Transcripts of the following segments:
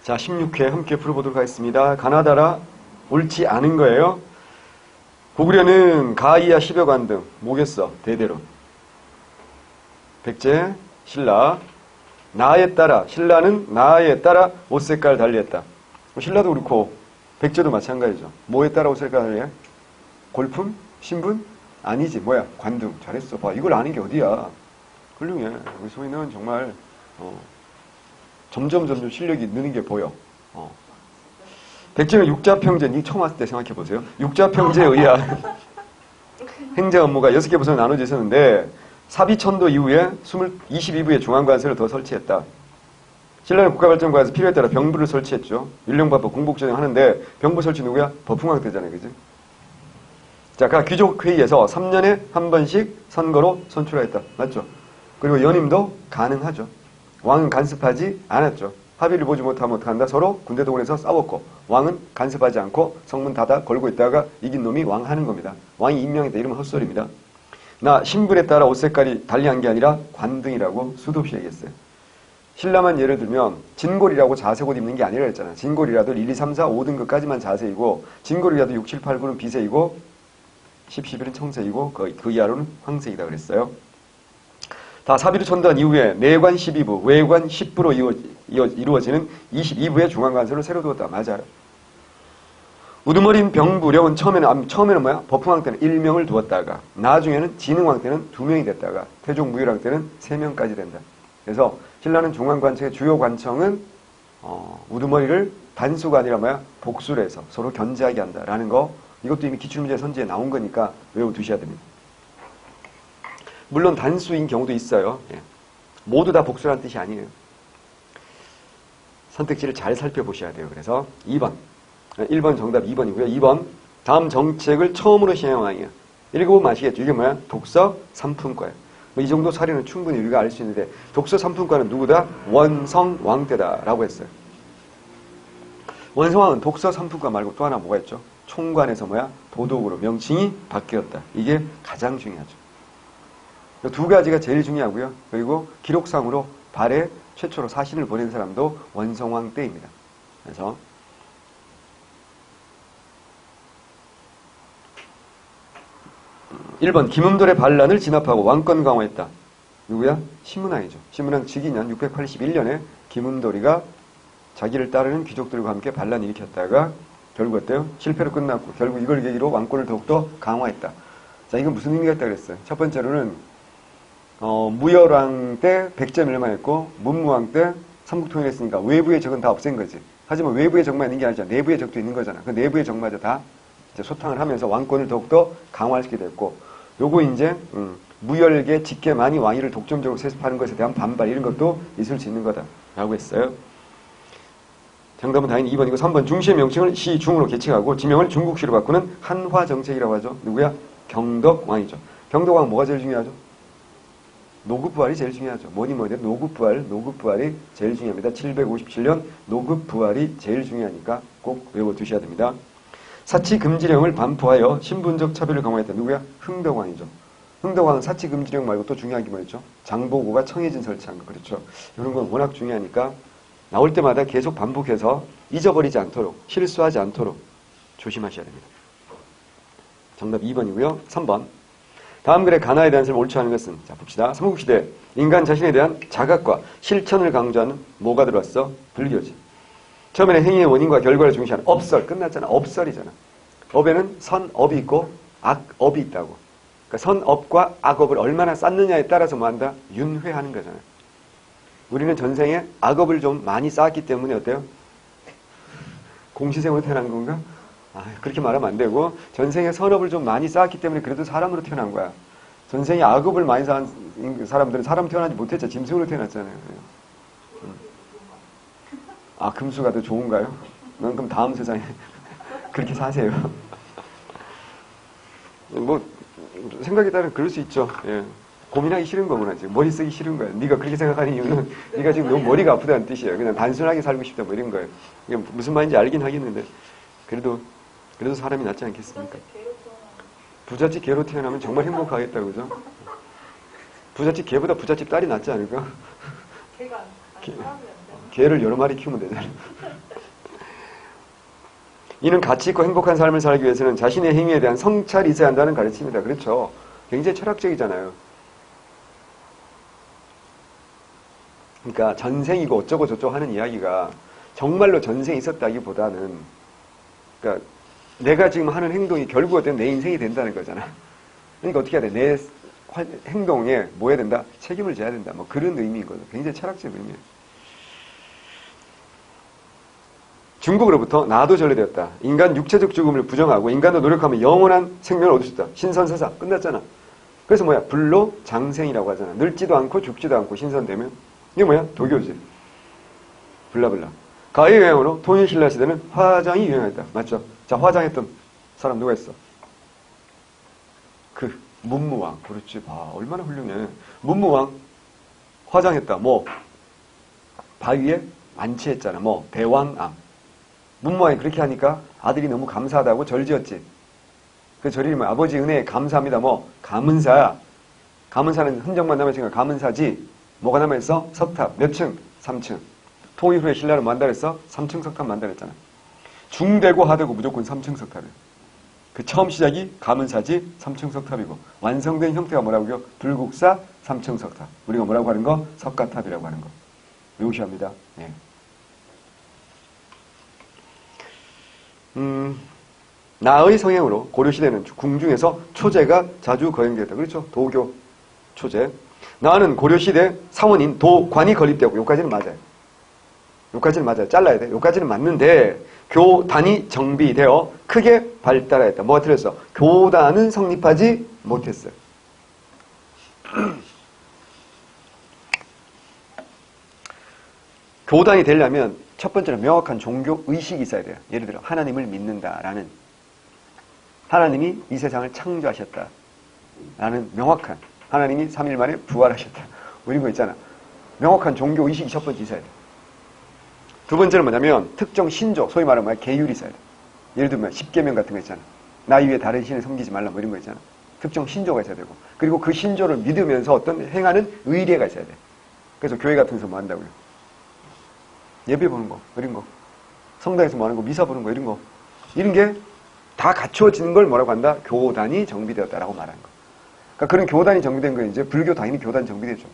자, 16회 함께 풀어보도록 하겠습니다. 가나다라 옳지 않은 거예요. 고구려는 가이아 10여 관 등 뭐겠어? 대대로. 백제, 신라. 나에 따라, 신라는 나에 따라 옷 색깔 달리했다. 신라도 그렇고 백제도 마찬가지죠. 뭐에 따라 옷 색깔 달리해? 골품? 신분? 아니지. 뭐야? 관등. 잘했어. 봐. 이걸 아는 게 어디야. 훌륭해. 우리 소희는 정말 점점 실력이 느는 게 보여. 백제는 육자평제, 이 처음 왔을 때 생각해보세요. 육자평제에 의한 행정 업무가 6개 부서로 나눠져 있었는데 사비천도 이후에 22부의 중앙관세를 더 설치했다. 신라는 국가발전과에서 필요에 따라 병부를 설치했죠. 율령법법 공복전형 하는데 병부 설치 누구야? 법흥왕 때잖아요. 그지? 자, 각 귀족회의에서 3년에 한 번씩 선거로 선출하였다. 맞죠? 그리고 연임도 가능하죠. 왕은 간섭하지 않았죠. 합의를 보지 못하면 어떡한다? 서로 군대 동원해서 싸웠고 왕은 간섭하지 않고 성문 닫아 걸고 있다가 이긴 놈이 왕 하는 겁니다. 왕이 임명했다. 이러면 헛소리입니다. 나 신분에 따라 옷 색깔이 달리한 게 아니라 관등이라고 수도 없이 얘기했어요. 신라만 예를 들면 진골이라고 자색 옷 입는 게 아니라 했잖아. 진골이라도 1, 2, 3, 4, 5등급까지만 자색이고 진골이라도 6, 7, 8, 9는 비색이고 10, 11은 청색이고 그 이하로는 황색이다 그랬어요. 다 사비로 천도한 이후에 내관 12부, 외관 10부로 이루어지는 22부의 중앙관세를 새로 두었다. 맞아요. 우두머린 병부령은 처음에는 뭐야? 법흥왕 때는 1명을 두었다가 나중에는 진흥왕 때는 2명이 됐다가 태종 무일왕 때는 3명까지 된다. 그래서 신라는 중앙관청의 주요 관청은 우두머리를 단수가 아니라 뭐야? 복수를 해서 서로 견제하게 한다라는 거, 이것도 이미 기출문제 선지에 나온 거니까 외워두셔야 됩니다. 물론 단수인 경우도 있어요. 예. 모두 다 복수라는 뜻이 아니에요. 선택지를 잘 살펴보셔야 돼요. 그래서 2번. 1번 정답 2번이고요. 2번. 다음 정책을 처음으로 시행한 왕이야. 읽어보면 아시겠죠? 이게 뭐야? 독서 3품과예요. 이 정도 사례는 충분히 우리가 알 수 있는데 독서 3품과는 누구다? 원성왕 때다라고 했어요. 원성왕은 독서 3품과 말고 또 하나 뭐가 있죠? 총관에서 뭐야? 도독으로 명칭이 바뀌었다. 이게 가장 중요하죠. 두 가지가 제일 중요하고요. 그리고 기록상으로 발에 최초로 사신을 보낸 사람도 원성왕 때입니다. 그래서 1번 김음돌의 반란을 진압하고 왕권 강화했다. 누구야? 신문왕이죠. 신문왕 즉위년 681년에 김음돌이가 자기를 따르는 귀족들과 함께 반란을 일으켰다가 결국 어때요? 실패로 끝났고 결국 이걸 계기로 왕권을 더욱더 강화했다. 자, 이건 무슨 의미가 있다고 그랬어요? 첫 번째로는 무열왕 때 백제 멸망했고 문무왕 때 삼국통일했으니까 외부의 적은 다 없앤 거지. 하지만 외부의 적만 있는 게 아니잖아. 내부의 적도 있는 거잖아. 그 내부의 적마저 다 이제 소탕을 하면서 왕권을 더욱더 강화시키게 됐고, 요거 이제 무열계 직계만이 왕위를 독점적으로 세습하는 것에 대한 반발, 이런 것도 있을 수 있는 거다라고 했어요. 정답은 당연히 2번이고 3번. 중시의 명칭을 시중으로 개칭하고 지명을 중국시로 바꾸는 한화정책이라고 하죠. 누구야? 경덕왕이죠. 경덕왕 뭐가 제일 중요하죠? 노급부활이 제일 중요하죠. 뭐니 노급부활이 제일 중요합니다. 757년 노급부활이 제일 중요하니까 꼭 외워두셔야 됩니다. 사치금지령을 반포하여 신분적 차별을 강화했다. 누구야? 흥덕왕이죠. 흥덕왕은 사치금지령 말고 또 중요한 게 뭐였죠? 장보고가 청해진 설치한 거. 그렇죠. 이런 건 워낙 중요하니까 나올 때마다 계속 반복해서 잊어버리지 않도록, 실수하지 않도록 조심하셔야 됩니다. 정답 2번이고요. 3번. 다음 글의 가나에 대한 것을 옳지 않은 것은, 자 봅시다. 삼국시대 인간 자신에 대한 자각과 실천을 강조하는 뭐가 들어왔어? 불교지. 처음에는 행위의 원인과 결과를 중시하는 업설, 끝났잖아. 업설이잖아. 업에는 선업이 있고 악업이 있다고. 그러니까 선업과 악업을 얼마나 쌓느냐에 따라서 뭐한다? 윤회하는 거잖아요. 우리는 전생에 악업을 좀 많이 쌓았기 때문에 어때요? 공시생으로 태어난 건가? 그렇게 말하면 안 되고, 전생에 선업을 좀 많이 쌓았기 때문에 그래도 사람으로 태어난 거야. 전생에 악업을 많이 쌓은 사람들은 사람 태어나지 못했죠. 짐승으로 태어났잖아요. 금수가 더 좋은가요? 넌 그럼 다음 세상에 그렇게 사세요. 뭐 생각에 따르면 그럴 수 있죠. 예. 고민하기 싫은 거구나. 지금 머리 쓰기 싫은 거야. 네가 그렇게 생각하는 이유는 네가 지금 너무 머리가 아프다는 뜻이에요. 그냥 단순하게 살고 싶다 뭐 이런 거예요. 이게 무슨 말인지 알긴 하겠는데 그래도 사람이 낫지 않겠습니까? 부잣집 개로 태어나면 정말 행복하겠다, 그죠? 부잣집 개보다 부잣집 딸이 낫지 않을까? 개를 여러 마리 키우면 되잖아. 이는 가치 있고 행복한 삶을 살기 위해서는 자신의 행위에 대한 성찰이 있어야 한다는 가르침이다. 그렇죠. 굉장히 철학적이잖아요. 그러니까 전생이고 어쩌고 저쩌고 하는 이야기가 정말로 전생이 있었다기보다는 그러니까 내가 지금 하는 행동이 결국 어떤 내 인생이 된다는 거잖아. 그러니까 어떻게 해야 돼? 내 행동에 뭐 해야 된다? 책임을 져야 된다. 뭐 그런 의미인 거죠. 굉장히 철학적인 의미예요. 중국으로부터 나도 전래되었다. 인간 육체적 죽음을 부정하고 인간도 노력하면 영원한 생명을 얻을 수 있다. 신선사사 끝났잖아. 그래서 뭐야? 불로장생이라고 하잖아. 늙지도 않고 죽지도 않고 신선되면 이게 뭐야? 도교지. 블라블라. 가히 유행으로 통일신라 시대는 화장이 유행했다. 맞죠? 자, 화장했던 사람 누가 있어? 그 문무왕. 그렇지. 봐, 얼마나 훌륭해. 문무왕 화장했다. 뭐 바위에 안치했잖아. 뭐 대왕암. 문무왕이 그렇게 하니까 아들이 너무 감사하다고 절지었지. 그 절이 뭐 아버지 은혜에 감사합니다. 뭐 감은사. 감은사는 흔적만 남아있으니까 감은사지. 뭐가 남아있어? 석탑. 몇 층? 3층. 통일 후에 신라를 만들었어? 3층 석탑 만들었잖아. 중되고 하되고 무조건 3층 석탑이에요. 그 처음 시작이 감은사지 3층 석탑이고 완성된 형태가 뭐라고요? 불국사 3층 석탑. 우리가 뭐라고 하는 거? 석가탑이라고 하는 거. 외우셔야 합니다. 예. 나의 성향으로 고려시대는 궁중에서 초제가 자주 거행되었다. 그렇죠? 도교 초제. 나는 고려시대 사원인 도관이 건립되었고 여기까지는 맞아요. 여기까지는 맞아요. 잘라야 돼. 여기까지는 맞는데 교단이 정비되어 크게 발달하였다. 뭐가 틀렸어? 교단은 성립하지 못했어요. 교단이 되려면 첫 번째로 명확한 종교 의식이 있어야 돼요. 예를 들어 하나님을 믿는다라는 하나님이 이 세상을 창조하셨다 라는 명확한 하나님이 3일 만에 부활하셨다 뭐 이런 거 있잖아. 명확한 종교 의식이 첫 번째 있어야 돼. 두 번째는 뭐냐면 특정 신조, 소위 말하면 계율이 있어야 돼. 예를 들면 십계명 같은 거 있잖아. 나 이외에 다른 신을 섬기지 말라 뭐 이런 거 있잖아. 특정 신조가 있어야 되고 그리고 그 신조를 믿으면서 어떤 행하는 의례가 있어야 돼. 그래서 교회 같은 데서 뭐 한다고요? 예배 보는 거 이런 거, 성당에서 뭐 하는 거, 미사 보는 거 이런 거, 이런 게 다 갖추어지는 걸 뭐라고 한다? 교단이 정비되었다라고 말하는 거. 그러니까 그런 교단이 정비된 거 이제 불교 당연히 교단 정비되죠.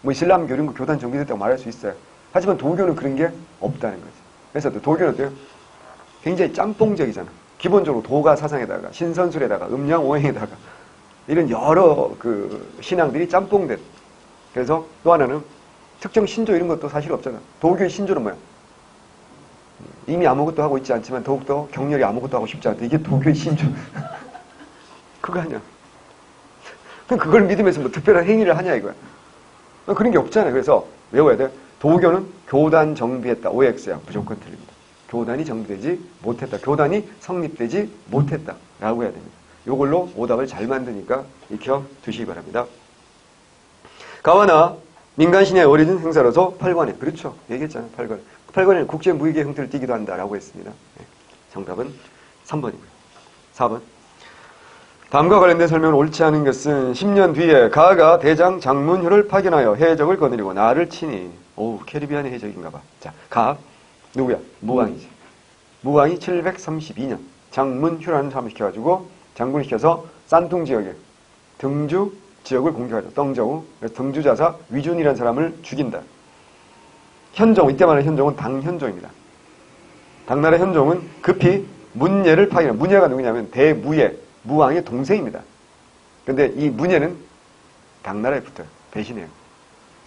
뭐 이슬람교 이런 거 교단 정비됐다고 말할 수 있어요. 하지만 도교는 그런 게 없다는 거죠. 그래서 또 도교는 어때요? 굉장히 짬뽕적이잖아. 기본적으로 도가 사상에다가 신선술에다가 음양오행에다가 이런 여러 그 신앙들이 짬뽕된. 그래서 또 하나는 특정 신조 이런 것도 사실 없잖아. 도교의 신조는 뭐야? 이미 아무것도 하고 있지 않지만 더욱더 격렬히 아무것도 하고 싶지 않다. 이게 도교의 신조. 그거 아니야. 그걸 믿으면서 뭐 특별한 행위를 하냐 이거야. 그런 게 없잖아요. 그래서 외워야 돼. 도교는 교단 정비했다. OX야. 무조건 틀립니다. 교단이 정비되지 못했다. 교단이 성립되지 못했다. 라고 해야 됩니다. 이걸로 오답을 잘 만드니까 익혀 두시기 바랍니다. 가와나 민간신의 어려진 행사로서 8관에. 그렇죠. 얘기했잖아요. 8관. 8관에는 국제무역의 형태를 띠기도 한다라고 했습니다. 네. 정답은 3번이고요. 4번. 다음과 관련된 설명을 옳지 않은 것은 10년 뒤에 가가 대장 장문효를 파견하여 해적을 거느리고 나를 치니. 오, 캐리비안의 해적인가 봐. 자, 가 누구야? 무왕이지. 무왕이 732년 장문효라는 사람을 시켜가지고 장군을 시켜서 산둥 지역에 등주 지역을 공격하죠. 떵저우. 그래서 등주자사 위준이라는 사람을 죽인다. 현종, 이때 말하는 현종은 당현종입니다. 당나라 현종은 급히 문예를 파견합니다. 문예가 누구냐면 대무예, 무왕의 동생입니다. 근데 이 문예는 당나라에 붙어요. 배신해요.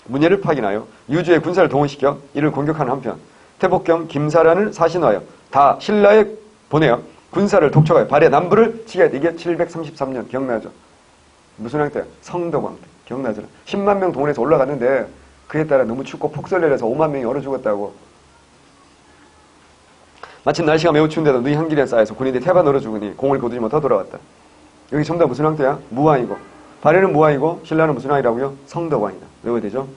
문예를 파견하여 유주의 군사를 동원시켜 이를 공격하는 한편 태복경 김사란을 사신하여 다 신라에 보내어 군사를 독촉하여 발해 남부를 치게 했다. 이게 733년 기억나죠? 무슨 왕 때야? 성덕왕 때. 기억나죠? 10만 명 동원해서 올라갔는데 그에 따라 너무 춥고 폭설 내려서 5만 명이 얼어 죽었다고. 마침 날씨가 매우 추운데도 너희 한길에 쌓여서 군인들이 태반 얼어 죽으니 공을 거두지 못하고 돌아왔다. 여기 전부 다 무슨 왕 때야? 무왕이고. 발해는 무왕이고 신라는 무슨 왕이라고요? 성덕왕이다. 외워야 되죠?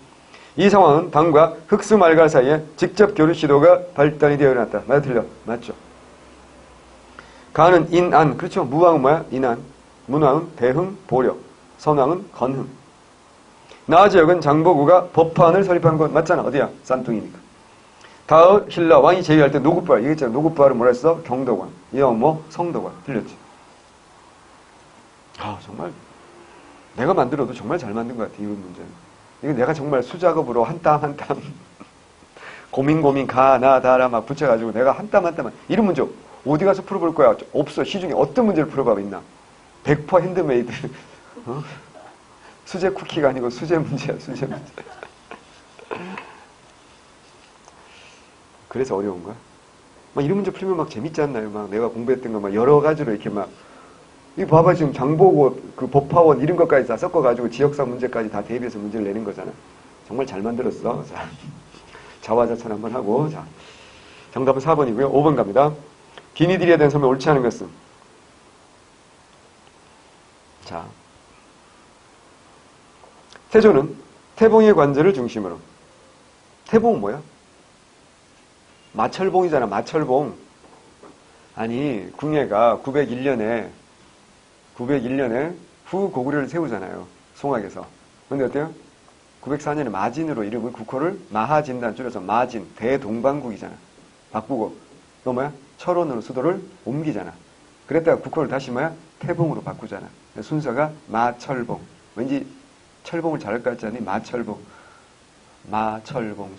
이 상황은 당과 흑수 말갈 사이에 직접 교류 시도가 발단이 되어 일어났다. 맞아 틀려? 맞죠? 가는 인안. 그렇죠? 무왕은 뭐야? 인안. 문왕은 대흥, 보려. 선왕은 건흥. 나 지역은 장보고가 법화안을 설립한 곳 맞잖아. 어디야? 싼뚱이니까. 가을 신라 왕이 제위할 때 노굿부활 이랬잖아. 노굿부활은 뭐라 했어? 경덕원. 이왕 뭐 성덕원. 들렸지? 아 정말 내가 만들어도 정말 잘 만든 것 같아. 이 문제는. 이거 내가 정말 수작업으로 한 땀 한 땀 고민 가나다라 막 붙여가지고 내가 한 땀 한 땀 이런 문제 어디 가서 풀어볼 거야? 없어. 시중에 어떤 문제를 풀어봐 있나? 100% 핸드메이드. 어? 수제 쿠키가 아니고 수제 문제야. 수제 문제. 그래서 어려운 거야. 막 이런 문제 풀면 막 재밌지 않나요? 막 내가 공부했던 거 막 여러 가지로 이렇게 막 이 봐봐 지금 장보고 그 법화원 이런 것까지 다 섞어가지고 지역사 문제까지 다 대비해서 문제를 내는 거잖아. 정말 잘 만들었어. 자, 자화자찬 한번 하고 자 정답은 4번이고요. 5번 갑니다. 기니들이에 대한 설명 옳지 않은 것은 자 태조는 태봉의 관제를 중심으로 태봉은 뭐야? 마철봉이잖아. 마철봉. 아니 궁예가 901년에 후고구려를 세우잖아요. 송악에서. 근데 어때요? 904년에 마진으로 이름을 국호를 마하진단 줄여서 마진 대동방국이잖아. 바꾸고 또 뭐야? 철원으로 수도를 옮기잖아. 그랬다가 국호를 다시 뭐야? 태봉으로 바꾸잖아. 순서가 마철봉. 왠지 철봉을 잘할 것 같지 않니? 마철봉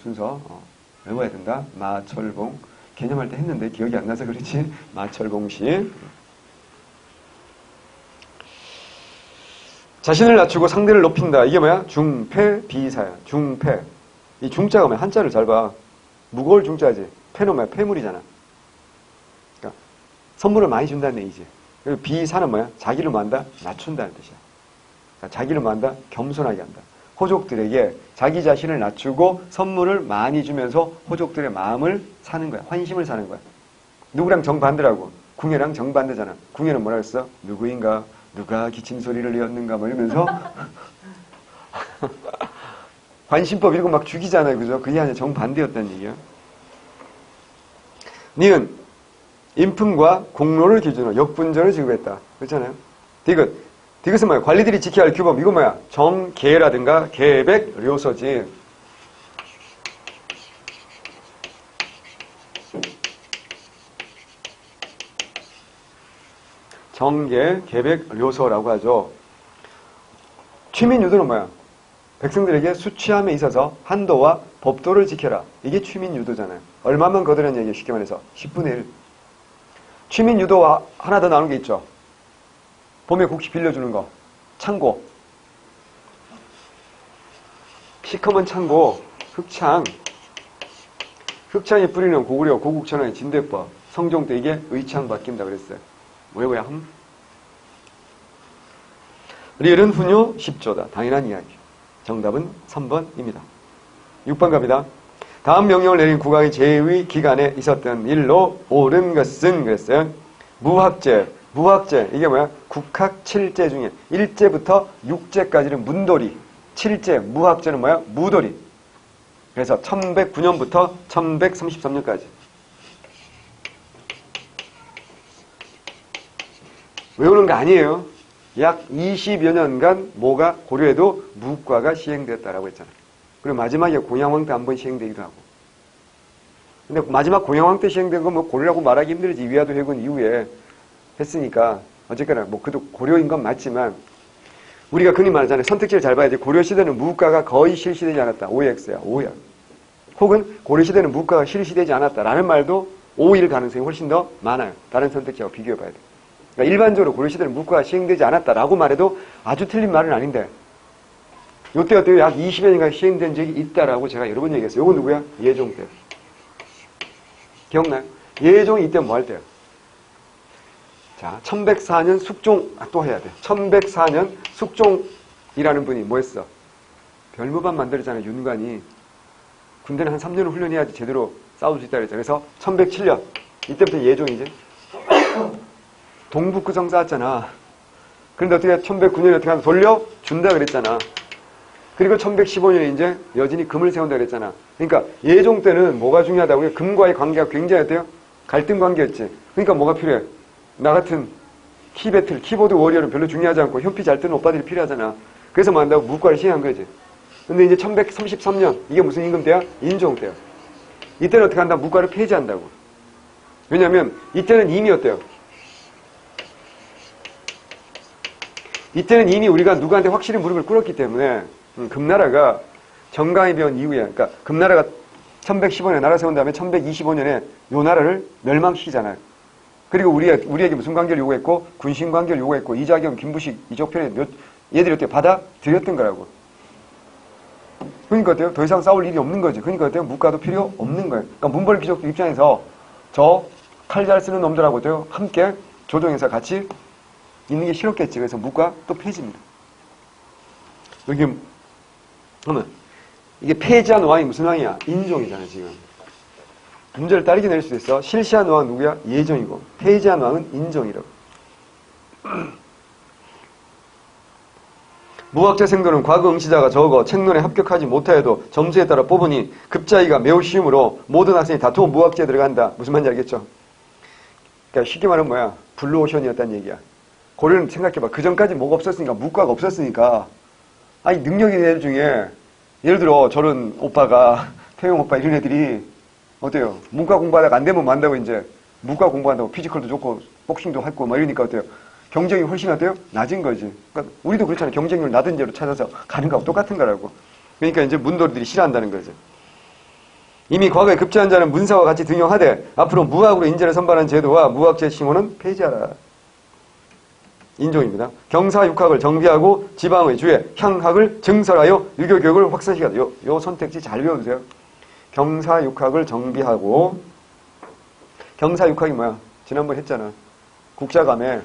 순서 외워야 된다. 마철봉. 개념할 때 했는데 기억이 안 나서 그렇지. 마철봉시. 자신을 낮추고 상대를 높인다. 이게 뭐야? 중패 비사야. 중패. 이 중자가 뭐야? 한자를 잘 봐. 무거울 중자지. 패는 뭐야? 폐물이잖아. 그러니까 선물을 많이 준다는 얘기지. 그리고 비사는 뭐야? 자기를 뭐 한다? 낮춘다는 뜻이야. 그러니까 자기를 뭐 한다? 겸손하게 한다. 호족들에게 자기 자신을 낮추고 선물을 많이 주면서 호족들의 마음을 사는 거야. 환심을 사는 거야. 누구랑 정반대라고? 궁예랑 정반대잖아. 궁예는 뭐라 했어? 누구인가? 누가 기침 소리를 내었는가? 뭐 이러면서 관심법 이런 거 막 죽이잖아요. 그죠? 그게 아니라 정반대였다는 얘기야. 니은 인품과 공로를 기준으로 역분전을 지급했다. 그렇잖아요. 디귿은 뭐야? 관리들이 지켜야 할 규범. 이거 뭐야? 정계라든가 계백, 료서지. 정계, 계백, 료서라고 하죠. 취민유도는 뭐야? 백성들에게 수취함에 있어서 한도와 법도를 지켜라. 이게 취민유도잖아요. 얼마만 거두는 얘기예요. 쉽게 말해서 10분의 1. 취민유도와 하나 더 나오는 게 있죠. 봄에 국시 빌려주는 거. 창고. 시커먼 창고. 흑창. 흑창이 뿌리는 고구려, 고국천왕의 진대법. 성종 때 이게 의창 바뀐다 그랬어요. 뭐야? 리을은 훈요 10조다. 당연한 이야기. 정답은 3번입니다. 6번 갑니다. 다음 명령을 내린 국왕의 제위 기간에 있었던 일로 옳은 것은 그랬어요. 무학제. 이게 뭐야? 국학 7제 중에 1제부터 6제까지는 문돌이. 7제, 무학제는 뭐야? 무돌이. 그래서 1109년부터 1133년까지. 외우는 거 아니에요. 약 20여 년간 뭐가 고려에도 무과가 시행됐다라고 했잖아요. 그리고 마지막에 공양왕 때 한 번 시행되기도 하고. 근데 마지막 공양왕 때 시행된 건 뭐 고려라고 말하기 힘들지. 위화도 회군 이후에 했으니까 어쨌거나 뭐 그래도 고려인 건 맞지만 우리가 흔히 말하잖아요. 선택지를 잘 봐야 돼. 고려 시대는 무과가 거의 실시되지 않았다. 오해X야. 오해. 혹은 고려 시대는 무과가 실시되지 않았다라는 말도 오일 가능성이 훨씬 더 많아요. 다른 선택지하고 비교해 봐야 돼. 그러니까 일반적으로 고려 시대는 무과가 시행되지 않았다라고 말해도 아주 틀린 말은 아닌데 요때 어때요? 약 20여 년간 시행된 적이 있다라고 제가 여러 번 얘기했어요. 요건 누구야? 예종 때. 기억나요? 예종이 이때 뭐 할 때요? 자, 1104년 숙종, 또 해야 돼. 1104년 숙종이라는 분이 뭐 했어? 별무반 만들었잖아요, 윤관이. 군대는 한 3년을 훈련해야지 제대로 싸울 수 있다 그랬잖아요. 그래서 1107년, 이때부터 예종이지. 동북구정 쌓았잖아. 그런데 어떻게 1109년에 어떻게 하면 돌려준다 그랬잖아. 그리고 1115년에 이제 여진이 금을 세운다 그랬잖아. 그러니까 예종 때는 뭐가 중요하다고요? 금과의 관계가 굉장히 어때요? 갈등 관계였지. 그러니까 뭐가 필요해? 나 같은 키배틀, 키보드 워리어는 별로 중요하지 않고 현피 잘 뜨는 오빠들이 필요하잖아. 그래서 뭐 한다고 무과를 시행한 거지. 근데 이제 1133년, 이게 무슨 임금 때야? 인종 때야. 이때는 어떻게 한다? 무과를 폐지한다고. 왜냐면 이때는 이미 어때요? 이때는 이미 우리가 누구한테 확실히 무릎을 꿇었기 때문에 금나라가 정강이 변 이후에, 그러니까 금나라가 1115년에 나라 세운 다음에 1125년에 요 나라를 멸망시키잖아요. 그리고 우리에게 무슨 관계를 요구했고, 군신 관계를 요구했고, 이자겸, 김부식, 이적편에 얘들이 어떻게 받아들였던 거라고. 그러니까 어때요? 더 이상 싸울 일이 없는 거지. 그러니까 어때요? 무과도 필요 없는 거예요. 그러니까 문벌 귀족들 입장에서 저 칼 잘 쓰는 놈들하고 어때요? 함께 조정에서 같이 있는 게 싫었겠지. 그래서 무과 또 폐지입니다. 여기 그러면 이게 폐지한 왕이 무슨 왕이야? 인종이잖아 지금. 문제를 따르게 낼 수도 있어. 실시한 왕은 누구야? 예종이고 폐지한 왕은 인종이라고. 무학자 생도는 과거 응시자가 적어 책론에 합격하지 못하여도 점수에 따라 뽑으니 급자기가 매우 쉬우므로 모든 학생이 다투어 무학자에 들어간다. 무슨 말인지 알겠죠? 그러니까 쉽게 말하면 뭐야? 블루오션이었다는 얘기야. 고려는 생각해봐. 그 전까지 뭐가 없었으니까, 무과가 없었으니까. 아니, 능력 있는 애들 중에, 예를 들어, 저런 오빠가, 태용 오빠 이런 애들이, 어때요? 문과 공부하다가 안 되면 만다고 이제, 문과 공부한다고 피지컬도 좋고, 복싱도 했고, 뭐 이러니까 어때요? 경쟁이 훨씬 어때요? 낮은 거지. 그러니까 우리도 그렇잖아요. 경쟁률 낮은 데로 찾아서 가는 거하고 똑같은 거라고. 그러니까 이제 문돌이들이 싫어한다는 거죠. 이미 과거에 급제한 자는 문사와 같이 등용하되 앞으로 무학으로 인재를 선발한 제도와 무학제 칭호는 폐지하라. 인종입니다. 경사육학을 정비하고 지방의 주에 향학을 증설하여 유교교육을 확산시켜라. 요 선택지 잘 외워두세요. 경사육학을 정비하고 경사육학이 뭐야? 지난번에 했잖아. 국자감에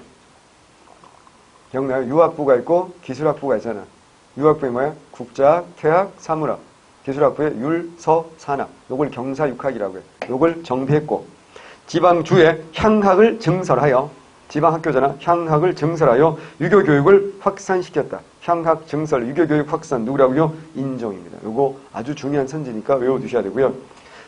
기억나요? 유학부가 있고 기술학부가 있잖아. 유학부에 뭐야? 국자, 퇴학, 사물학. 기술학부의 율, 서, 산학. 요걸 경사육학이라고 해. 요걸 정비했고 지방주에 향학을 증설하여 지방학교잖아. 향학을 증설하여 유교교육을 확산시켰다. 향학, 증설, 유교교육 확산 누구라고요? 인종입니다. 요거 아주 중요한 선지니까 외워두셔야 되고요.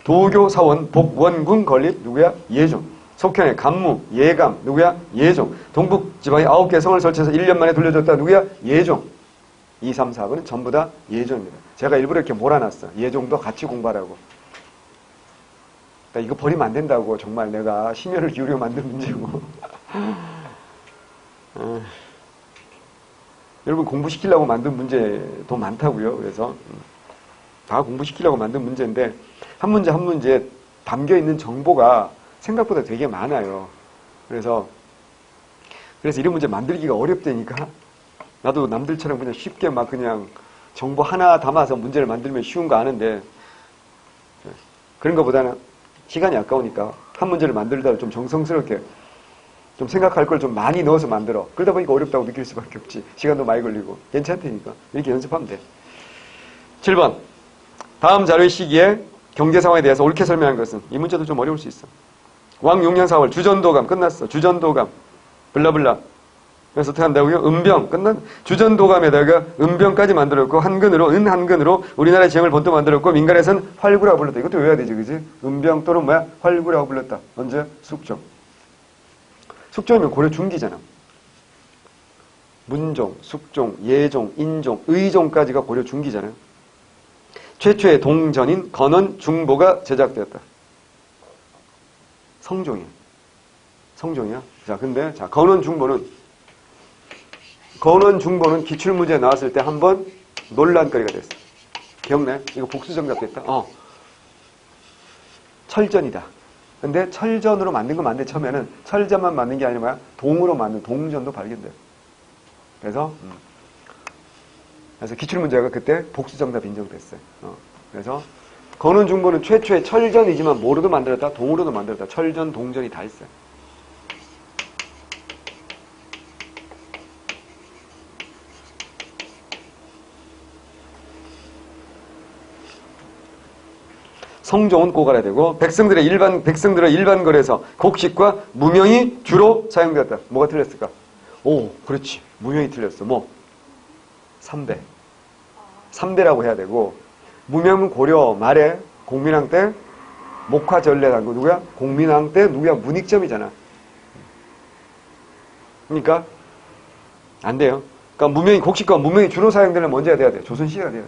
도교, 사원, 복, 원군, 건립 누구야? 예종. 속현의 간무, 예감 누구야? 예종. 동북 지방에 9개 성을 설치해서 1년 만에 돌려줬다 누구야? 예종. 2, 3, 4번은 전부 다 예종입니다. 제가 일부러 이렇게 몰아놨어. 예종도 같이 공부하라고. 그러니까 이거 버리면 안 된다고. 정말 내가 심혈을 기울여 만든 문제고. 여러분 공부시키려고 만든 문제도 많다고요. 그래서 다 공부시키려고 만든 문제인데 한 문제 한 문제에 담겨있는 정보가 생각보다 되게 많아요. 그래서 이런 문제 만들기가 어렵다니까. 나도 남들처럼 그냥 쉽게 막 그냥 정보 하나 담아서 문제를 만들면 쉬운 거 아는데 그런 것보다는 시간이 아까우니까 한 문제를 만들다가 좀 정성스럽게 좀 생각할 걸 좀 많이 넣어서 만들어. 그러다 보니까 어렵다고 느낄 수밖에 없지. 시간도 많이 걸리고 괜찮다니까. 이렇게 연습하면 돼. 7번 다음 자료의 시기에 경제 상황에 대해서 옳게 설명한 것은 이 문제도 좀 어려울 수 있어. 왕 6년 4월 주전도감 끝났어. 주전도감 블라블라. 그래서 어떻게 한다고요? 은병 끝난 주전도감에다가 은병까지 만들었고 한근으로 은한근으로 우리나라의 지형을 번도 만들었고 민간에서는 활구라고 불렀다. 이것도 외워야 되지, 그지? 은병 또는 뭐야? 활구라고 불렀다. 언제? 숙종. 숙종이면 고려 중기잖아. 문종, 숙종, 예종, 인종, 의종까지가 고려 중기잖아요. 최초의 동전인 건원 중보가 제작되었다. 성종이야. 성종이야. 자, 근데 건원 중보는 기출문제에 나왔을 때 한번 논란거리가 됐어. 기억나요? 이거 복수정답 됐다. 철전이다. 근데 철전으로 만든 건 맞는데 처음에는 철전만 만든 게 아니라 뭐야? 동으로 만든 동전도 발견돼요. 그래서 기출문제가 그때 복수정답 인정됐어요. 그래서 건원중보는 최초의 철전이지만 뭐로도 만들었다? 동으로도 만들었다. 철전, 동전이 다 있어요. 성종은 꼭 알아야 되고 백성들의 일반 거래에서 곡식과 무명이 주로 사용되었다. 뭐가 틀렸을까? 오, 그렇지. 무명이 틀렸어. 뭐? 삼배. 삼배라고 해야 되고 무명은 고려 말에 공민왕 때 목화전례한 거 누구야? 공민왕 때 누구야? 문익점이잖아. 그러니까 안 돼요. 그러니까 곡식과 무명이 주로 사용되는 먼저 해야 돼. 조선시대가 돼요.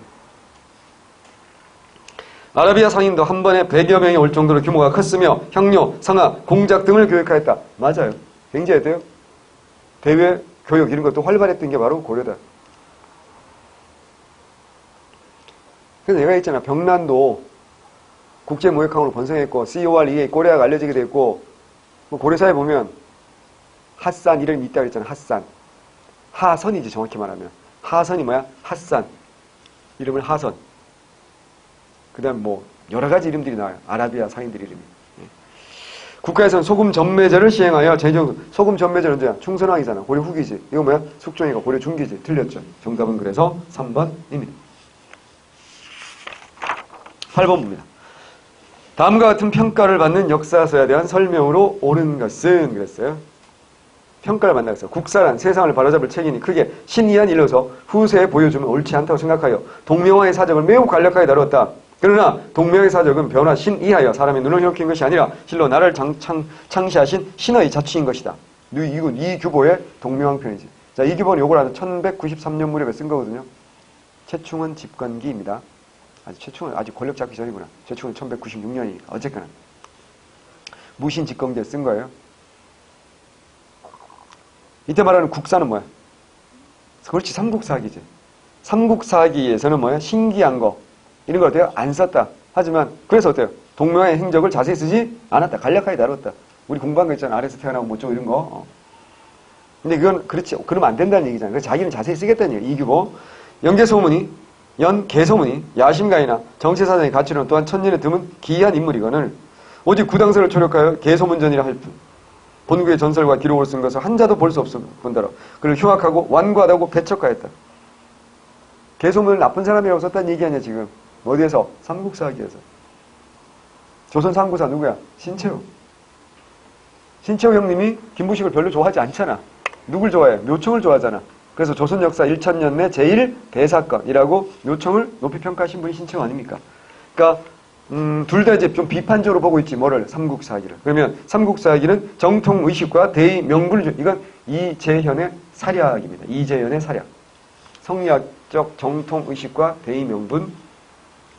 아라비아 상인도 한 번에 100여 명이 올 정도로 규모가 컸으며 향료, 상하, 공작 등을 교육하였다. 맞아요. 굉장히 돼요. 대외 교육 이런 것도 활발했던 게 바로 고려다. 그래서 내가 했잖아. 병난도 국제무역항으로 번성했고 COR2에 고려가 알려지게 됐고 뭐 고려사에 보면 핫산 이름이 있다고 했잖아. 핫산. 하선이지 정확히 말하면. 하선이 뭐야? 핫산. 이름은 하선. 그 다음 뭐 여러 가지 이름들이 나와요. 아라비아 상인들 이름이. 예. 국가에서는 소금 전매제를 시행하여 소금 전매제는 언제야? 충선왕이잖아. 고려 후기지. 이거 뭐야? 숙종이가 고려 중기지. 틀렸죠. 정답은 그래서 3번입니다. 8번입니다. 다음과 같은 평가를 받는 역사서에 대한 설명으로 옳은 것은 그랬어요. 평가를 받는다 그랬어요. 국사란 세상을 바로잡을 책임이 크게 신이한 일로서 후세에 보여주면 옳지 않다고 생각하여 동명화의 사적을 매우 간략하게 다루었다. 그러나 동명의 사적은 변화 신이하여 사람의 눈을 혈킨 것이 아니라 실로 나를 창시하신 신의 자취인 것이다. 이 규보의 동명왕편이지. 자, 이 규보는 요걸 1193년 무렵에 쓴 거거든요. 최충원 집권기입니다. 최충원 아직 권력 잡기 전이구나. 최충원 1196년이니까 어쨌거나 무신 집권기에 쓴 거예요. 이때 말하는 국사는 뭐야? 그렇지, 삼국사기지. 삼국사기에서는 뭐야? 신기한 거 이런 걸 어때요? 안 썼다. 하지만 그래서 어때요? 동명의 행적을 자세히 쓰지 않았다. 간략하게 다뤘다. 우리 공부한 거 있잖아. 아래서 태어나고 뭐죠 이런 거. 근데 그건 그렇지. 그러면 안 된다는 얘기잖아. 그래서 자기는 자세히 쓰겠다는 얘기. 이규보. 연개소문이 야심가이나 정치사상의 가치로는 또한 천년에 드문 기이한 인물이거늘 오직 구당서를 초력하여 개소문전이라 할 뿐. 본국의 전설과 기록을 쓴 것을 한자도 볼 수 없을 뿐더러 그를 흉악하고 완고하다고 배척하였다. 개소문을 나쁜 사람이라고 썼다는 얘기 아니야 지금. 어디에서? 삼국사기에서. 조선 삼국사 누구야? 신채호. 신채호 형님이 김부식을 별로 좋아하지 않잖아. 누굴 좋아해? 묘청을 좋아하잖아. 그래서 조선 역사 1000년 내 제일 대사건이라고 묘청을 높이 평가하신 분이 신채호 아닙니까? 그러니까 둘 다 이제 좀 비판적으로 보고 있지. 뭐를? 삼국사기를. 그러면 삼국사기는 정통의식과 대의 명분을 이건 이재현의 사략입니다. 이재현의 사략. 성리학적 정통의식과 대의 명분.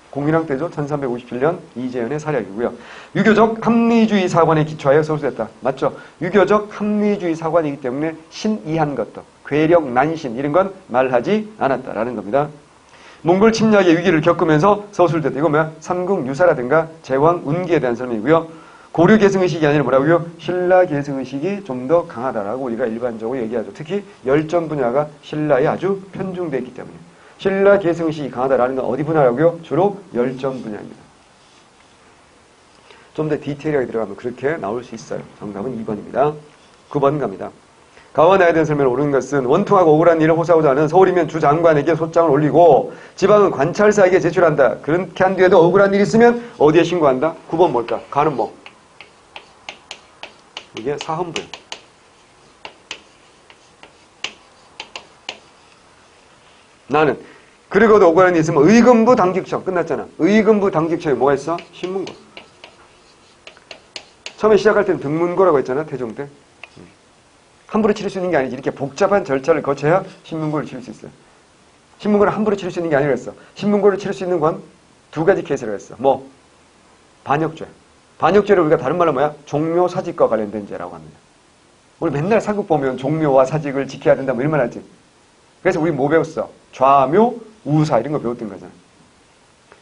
공인왕 때죠. 1357년 이재현의 사략이고요. 유교적 합리주의 사관에 기초하여 서술했다. 맞죠? 유교적 합리주의 사관이기 때문에 신이한 것도 괴력, 난신 이런 건 말하지 않았다라는 겁니다. 몽골 침략의 위기를 겪으면서 서술됐다. 이거 뭐야? 삼국유사라든가 제왕, 운기에 대한 설명이고요. 고려 계승의식이 아니라 뭐라고요? 신라 계승의식이 좀 더 강하다라고 우리가 일반적으로 얘기하죠. 특히 열전 분야가 신라에 아주 편중되어 있기 때문에. 신라 계승의식이 강하다라는 건 어디 분야라고요? 주로 열전 분야입니다. 좀 더 디테일하게 들어가면 그렇게 나올 수 있어요. 정답은 2번입니다. 9번 갑니다. 가와 나에 대한 설명을 옳은 것은 원통하고 억울한 일을 호소하고자 하는 서울이면 주장관에게 소장을 올리고 지방은 관찰사에게 제출한다. 그렇게 한 뒤에도 억울한 일이 있으면 어디에 신고한다? 9번 뭘까? 가는 뭐? 이게 사헌부예요. 나는 그리고도 억울한 일이 있으면 의금부 당직청 끝났잖아. 의금부 당직청에 뭐가 있어? 신문고. 처음에 시작할 때는 등문고라고 했잖아. 태종 때. 함부로 치를 수 있는 게 아니지. 이렇게 복잡한 절차를 거쳐야 신문고를 치를 수 있어요. 신문고를 함부로 치를 수 있는 게 아니라 했어. 신문고를 치를 수 있는 건 두 가지 케이스라고 했어. 뭐? 반역죄. 반역죄를 우리가 다른 말로 뭐야? 종묘 사직과 관련된 죄라고 합니다. 우리 맨날 사극 보면 종묘와 사직을 지켜야 된다 뭐 이런 말 하지. 그래서 우리 뭐 배웠어? 좌묘, 우사 이런 거 배웠던 거잖아.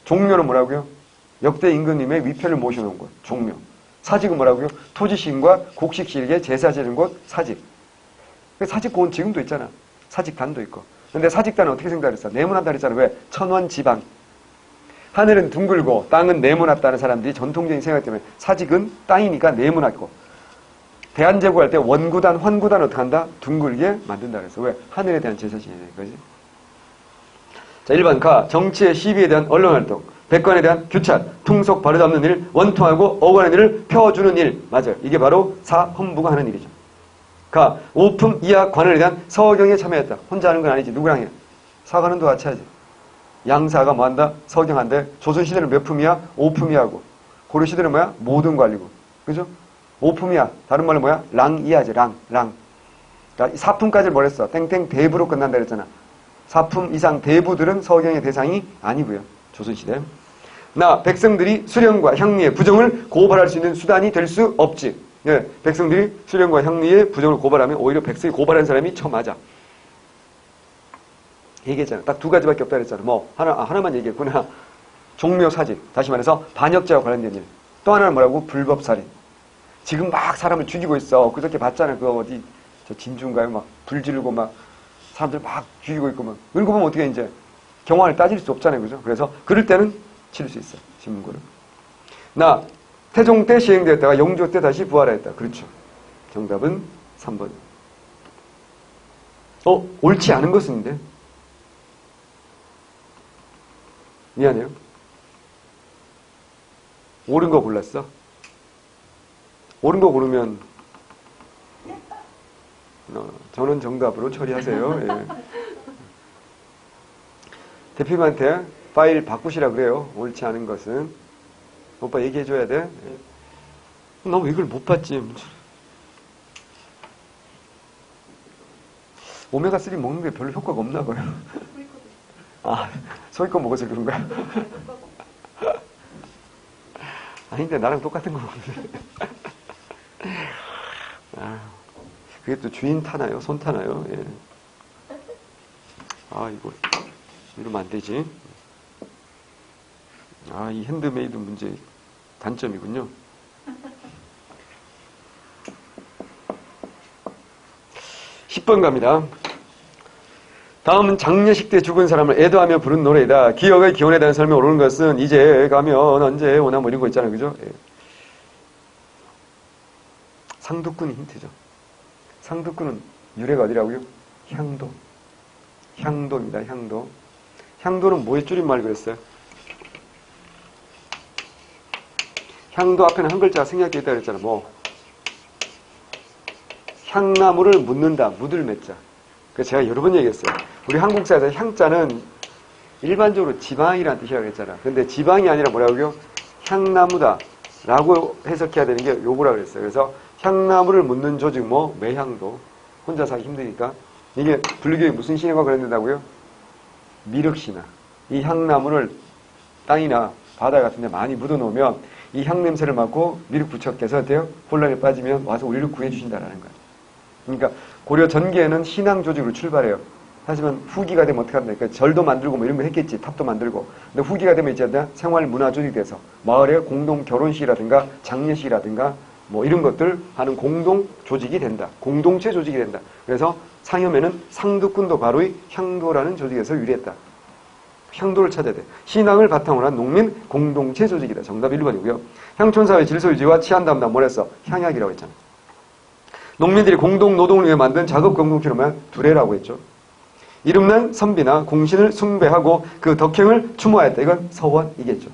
종묘는 뭐라고요? 역대 임금님의 위패를 모셔놓은 곳. 종묘. 사직은 뭐라고요? 토지시인과 곡식시에게 제사 지는 곳. 사직. 사직고은 지금도 있잖아. 사직단도 있고. 근데 사직단은 어떻게 생각했어? 네모난다 그랬잖아. 왜? 천원지방. 하늘은 둥글고 땅은 네모났다는 사람들이 전통적인 생각 때문에 사직은 땅이니까 네모났고 대한제국할 때 원구단, 환구단 어떻게 한다? 둥글게 만든다 그래서 왜? 하늘에 대한 제사 지내는 거지. 자, 1번 가. 정치의 시비에 대한 언론활동. 백관에 대한 규찰, 통속 바로잡는 일, 원통하고 억울한 일을 펴주는 일. 맞아요. 이게 바로 사헌부가 하는 일이죠. 가. 오품 이하 관원에 대한 서경에 참여했다. 혼자 하는 건 아니지. 누구랑 해? 사관원도 같이 하지. 양사가 뭐 한다? 서경한데 조선시대는 몇 품이야? 5품이하고 고려시대는 뭐야? 모든 관리고. 그죠? 5품이야. 다른 말로 뭐야? 랑이하지. 랑. 그러니까 4품까지를 뭘 했어? 땡땡 대부로 끝난다 그랬잖아. 4품 이상 대부들은 서경의 대상이 아니고요. 조선시대. 나 백성들이 수령과 향리의 부정을 고발할 수 있는 수단이 될 수 없지. 네, 백성들이 수령과 향리의 부정을 고발하면 오히려 백성이 고발한 사람이 처맞아. 얘기했잖아. 딱 두 가지밖에 없다 그랬잖아. 뭐 하나만 얘기했구나. 종묘사직, 다시 말해서 반역죄와 관련된 일. 또 하나는 뭐라고? 불법살인. 지금 막 사람을 죽이고 있어. 그저께 봤잖아. 그거 어디 저 진주인가요? 막 불 지르고 막 사람들 막 죽이고 있고 막. 그러고 보면 어떻게 이제 경황을 따질 수 없잖아요. 그죠? 그래서 그럴 때는 치를 수 있어. 신문고를. 나 태종 때 시행되었다가 영조 때 다시 부활하였다. 그렇죠. 정답은 3번. 옳지 않은 것인데. 미안해요. 옳은 거 골랐어? 옳은 거 고르면 저는 정답으로 처리하세요. 예. 대표님한테 파일 바꾸시라 그래요. 옳지 않은 것은. 오빠 얘기해줘야 돼. 나 왜 이걸 못 봤지? 오메가3 먹는 게 별로 효과가 없나 봐요. 소위 거 먹어서 그런 거야? 아닌데 나랑 똑같은 거 먹는데. 그게 또 주인 타나요? 손 타나요? 예. 이거 이러면 안 되지. 이 핸드메이드 문제 단점이군요. 10번 갑니다. 다음은 장례식 때 죽은 사람을 애도하며 부른 노래이다. 기억의 기원에 대한 설명을 오는 것은 이제 가면 언제 오나 뭐 이런 거 있잖아요. 그죠? 예. 상두꾼이 힌트죠. 상두꾼은 유래가 어디라고요? 향도. 향도입니다. 향도. 향도는 뭐의 줄임말 그랬어요? 향도 앞에는 한 글자가 생략되어 있다 그랬잖아. 뭐 향나무를 묻는다. 묻을 맺자. 그래서 제가 여러 번 얘기했어요. 우리 한국사에서 향자는 일반적으로 지방이라는 뜻이라고 했잖아. 근데 지방이 아니라 뭐라고요? 향나무다. 라고 해석해야 되는 게 요거라 그랬어요. 그래서 향나무를 묻는 조직 매향도. 혼자 사기 힘드니까. 이게 불교의 무슨 신앙과 관련된다고요? 미륵신화. 이 향나무를 땅이나 바다 같은 데 많이 묻어놓으면 이 향냄새를 맡고 미륵 부처께서 어때요? 혼란에 빠지면 와서 우리를 구해주신다라는 거예요. 그러니까 고려 전기에는 신앙 조직으로 출발해요. 하지만 후기가 되면 어떻게 한다? 그러니까 절도 만들고 뭐 이런 거 했겠지. 탑도 만들고. 근데 후기가 되면 이제 생활 문화 조직이 돼서 마을에 공동 결혼식이라든가 장례식이라든가 뭐 이런 것들 하는 공동 조직이 된다. 공동체 조직이 된다. 그래서 상염에는 상두꾼도 바로 이 향도라는 조직에서 유래했다. 향도를 찾아야 돼. 신앙을 바탕으로 한 농민 공동체 조직이다. 정답 1번이고요. 향촌사회 질서 유지와 치안 담당 뭐랬어? 향약이라고 했잖아. 농민들이 공동 노동을 위해 만든 작업 공동체로 말하면 두레라고 했죠. 이름난 선비나 공신을 숭배하고 그 덕행을 추모하였다. 이건 서원이겠죠.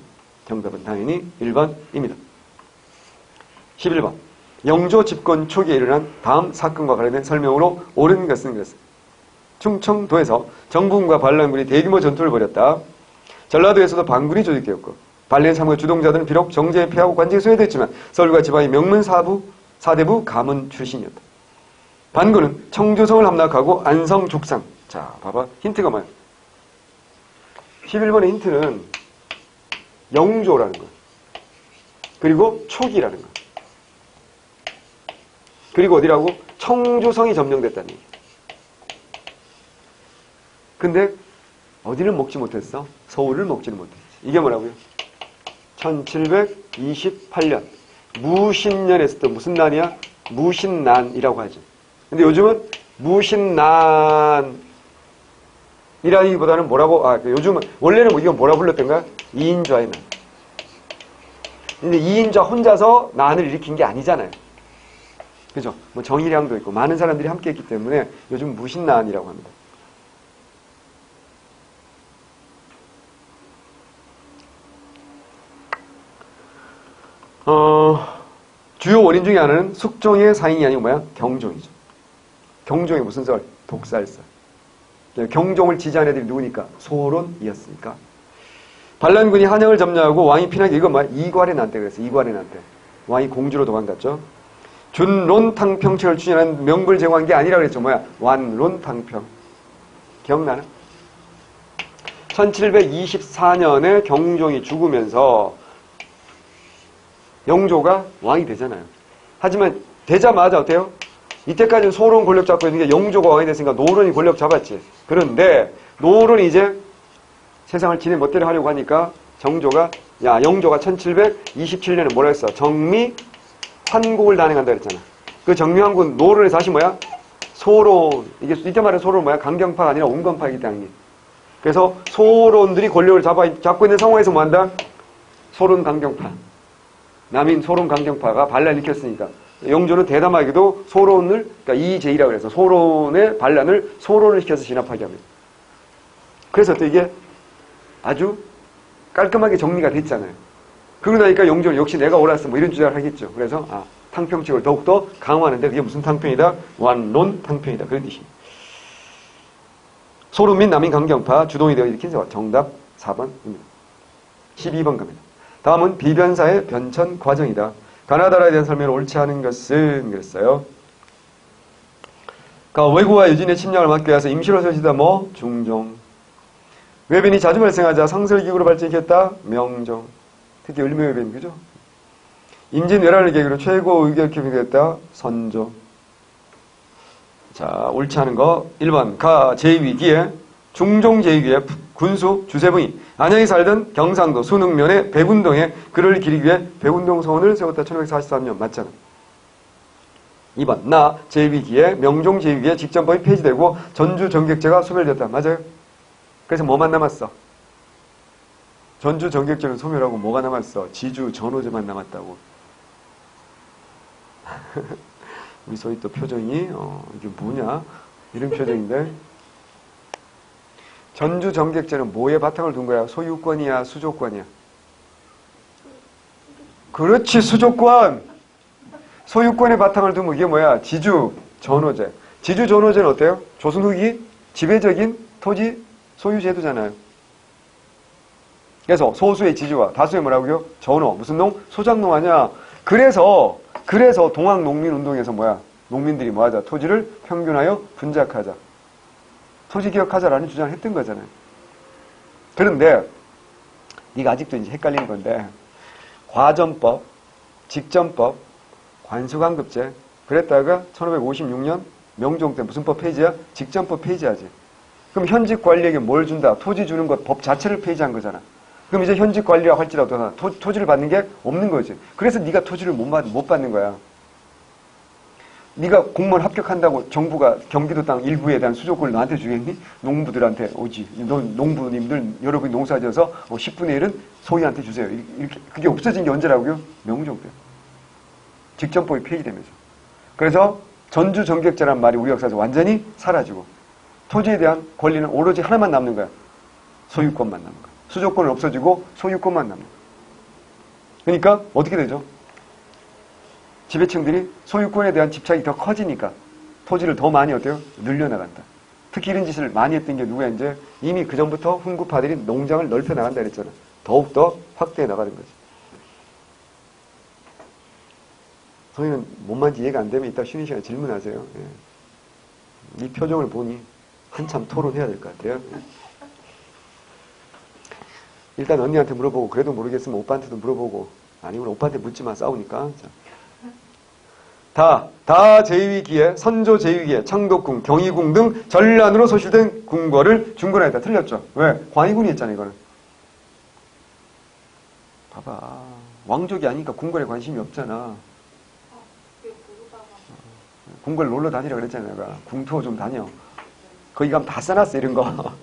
정답은 당연히 1번입니다. 11번. 영조 집권 초기에 일어난 다음 사건과 관련된 설명으로 옳은 것은 그랬어요. 충청도에서 정부군과 반란군이 대규모 전투를 벌였다. 전라도에서도 반군이 조직되었고 반란 참여 주동자들은 비록 정제에 패하고 관직에 소외됐지만 서울과 지방의 명문 사대부 가문 출신이었다. 반군은 청주성을 함락하고 안성 죽상. 자, 봐봐. 힌트가 뭐야? 11번의 힌트는 영조라는 거야. 그리고 초기라는 거야. 그리고 어디라고? 청주성이 점령됐다는 얘기야. 근데 어디를 먹지 못했어? 서울을 먹지는 못했지. 이게 뭐라고요? 1728년 무신년에 있었던 무슨 난이야? 무신난이라고 하죠. 근데 요즘은 무신난이라기보다는 뭐라고? 요즘은 원래는 이거 뭐라 불렀던가? 이인좌의 난. 근데 이인좌 혼자서 난을 일으킨 게 아니잖아요. 그죠? 뭐 정일량도 있고 많은 사람들이 함께 했기 때문에 요즘 무신난이라고 합니다. 주요 원인 중에 하나는 숙종의 사인이 아니고 뭐야? 경종이죠. 경종이 무슨 설? 독살설. 경종을 지지한 애들이 누구니까? 소론이었으니까. 반란군이 한양을 점령하고 왕이 피난게 이거 뭐야? 이괄의 난때 그랬어. 이괄의 난때. 왕이 공주로 도망갔죠. 준론탕평책을 추진한 명불 제공한 게 아니라 그랬죠. 뭐야? 완론탕평. 기억나나? 1724년에 경종이 죽으면서 영조가 왕이 되잖아요. 하지만 되자마자 어때요? 이때까지는 소론 권력 잡고 있는 게 영조가 왕이 됐으니까 노론이 권력 잡았지. 그런데 노론이 이제 세상을 지네 멋대로 하려고 하니까 영조가 1727년에 뭐라 했어? 정미 환국을 단행한다 그랬잖아. 그 정미환국은 노론에서 다시 뭐야? 소론. 이때 말하는 소론 뭐야? 강경파가 아니라 온건파이기 때문에. 그래서 소론들이 권력을 잡고 있는 상황에서 뭐 한다? 소론 강경파. 남인 소론 강경파가 반란을 일으켰으니까. 영조는 대담하게도 소론을, 그러니까 이제이라고 해서 소론의 반란을 소론을 시켜서 진압하게 합니다. 그래서 또 이게 아주 깔끔하게 정리가 됐잖아요. 그러고 나니까 영조는 역시 내가 옳았어. 뭐 이런 주장을 하겠죠. 그래서, 탕평책을 더욱더 강화하는데 그게 무슨 탕평이다? 완론 탕평이다. 그런 뜻입니다. 소론 및 남인 강경파 주동이 되어 일으킨 세월. 정답 4번입니다. 12번 갑니다. 다음은 비변사의 변천 과정이다. 가나다라에 대한 설명을 옳지 않은 것은 그랬어요. 왜구와 유진의 침략을 막기 위해서 임시로 설치다 뭐? 중종. 외변이 자주 발생하자 상설기구로 발전했다. 명종. 특히 을묘외변, 그죠? 임진왜란을 계기로 최고 의결기구이 됐다. 선조. 자, 옳지 않은 거 1번 제2위기에 중종 제2위기에 군수 주세붕이 안양에 살던 경상도 순흥면의 백운동에 그를 기리기 위해 백운동 서원을 세웠다. 1543년 맞잖아. 2번 제2위기에 명종 제2위기에 직전법이 폐지되고 전주 정객제가 소멸되었다. 맞아요. 그래서 뭐만 남았어? 전주 정객제는 소멸하고 뭐가 남았어? 지주 전호제만 남았다고. 우리 소위 또 표정이 이게 뭐냐? 이런 표정인데 전주 정객제는 뭐에 바탕을 둔 거야? 소유권이야? 수조권이야? 그렇지, 수조권! 소유권에 바탕을 두면 이게 뭐야? 지주 전호제. 지주 전호제는 어때요? 조선 후기 지배적인 토지 소유 제도잖아요. 그래서 소수의 지주와 다수의 뭐라고요? 전호. 무슨 농? 소작농 아니야. 그래서 동학농민운동에서 뭐야? 농민들이 뭐하자? 토지를 평균하여 분작하자. 토지개혁하자라는 주장을 했던 거잖아요. 그런데 네가 아직도 이제 헷갈리는 건데 과전법, 직전법, 관수강급제 그랬다가 1556년 명종 때 무슨 법 폐지야? 직전법 폐지하지. 그럼 현직 관리에게 뭘 준다? 토지 주는 것 법 자체를 폐지한 거잖아. 그럼 이제 현직 관리라 할지라도 토지를 받는 게 없는 거지. 그래서 네가 토지를 못 받는 거야. 네가 공무원 합격한다고 정부가 경기도 땅 일부에 대한 수조권을 너한테 주겠니? 농부들한테 오지. 농부님들 여러분이 농사지어서 10분의 1은 소유한테 주세요. 이렇게 그게 없어진 게 언제라고요? 명종 때. 직전법이 폐지되면서. 그래서 전주 정객제란 말이 우리 역사에서 완전히 사라지고 토지에 대한 권리는 오로지 하나만 남는 거야. 소유권만 남는 거야. 수조권은 없어지고 소유권만 남는 거야. 그러니까 어떻게 되죠? 지배층들이 소유권에 대한 집착이 더 커지니까 토지를 더 많이 어때요? 늘려나간다. 특히 이런 짓을 많이 했던 게 누구야? 이제 이미 그 전부터 훈구파들이 농장을 넓혀 나간다 그랬잖아. 더욱더 확대해 나가는 거지. 선생님은 뭔 말인지 이해가 안 되면 이따 쉬는 시간에 질문하세요. 예. 이 표정을 보니 한참 토론해야 될 것 같아요. 예. 일단 언니한테 물어보고 그래도 모르겠으면 오빠한테도 물어보고 아니면 오빠한테 묻지 마. 싸우니까. 자. 다 제2위기에 선조 제2위기에 창덕궁, 경희궁 등 전란으로 소실된 궁궐을 중건하였다. 틀렸죠? 왜? 광희군이 했잖아 이거는. 봐봐. 왕족이 아니니까 궁궐에 관심이 없잖아. 궁궐 놀러 다니라 그랬잖아 내가. 궁투어 좀 다녀. 거기 가면 다 써놨어 이런 거.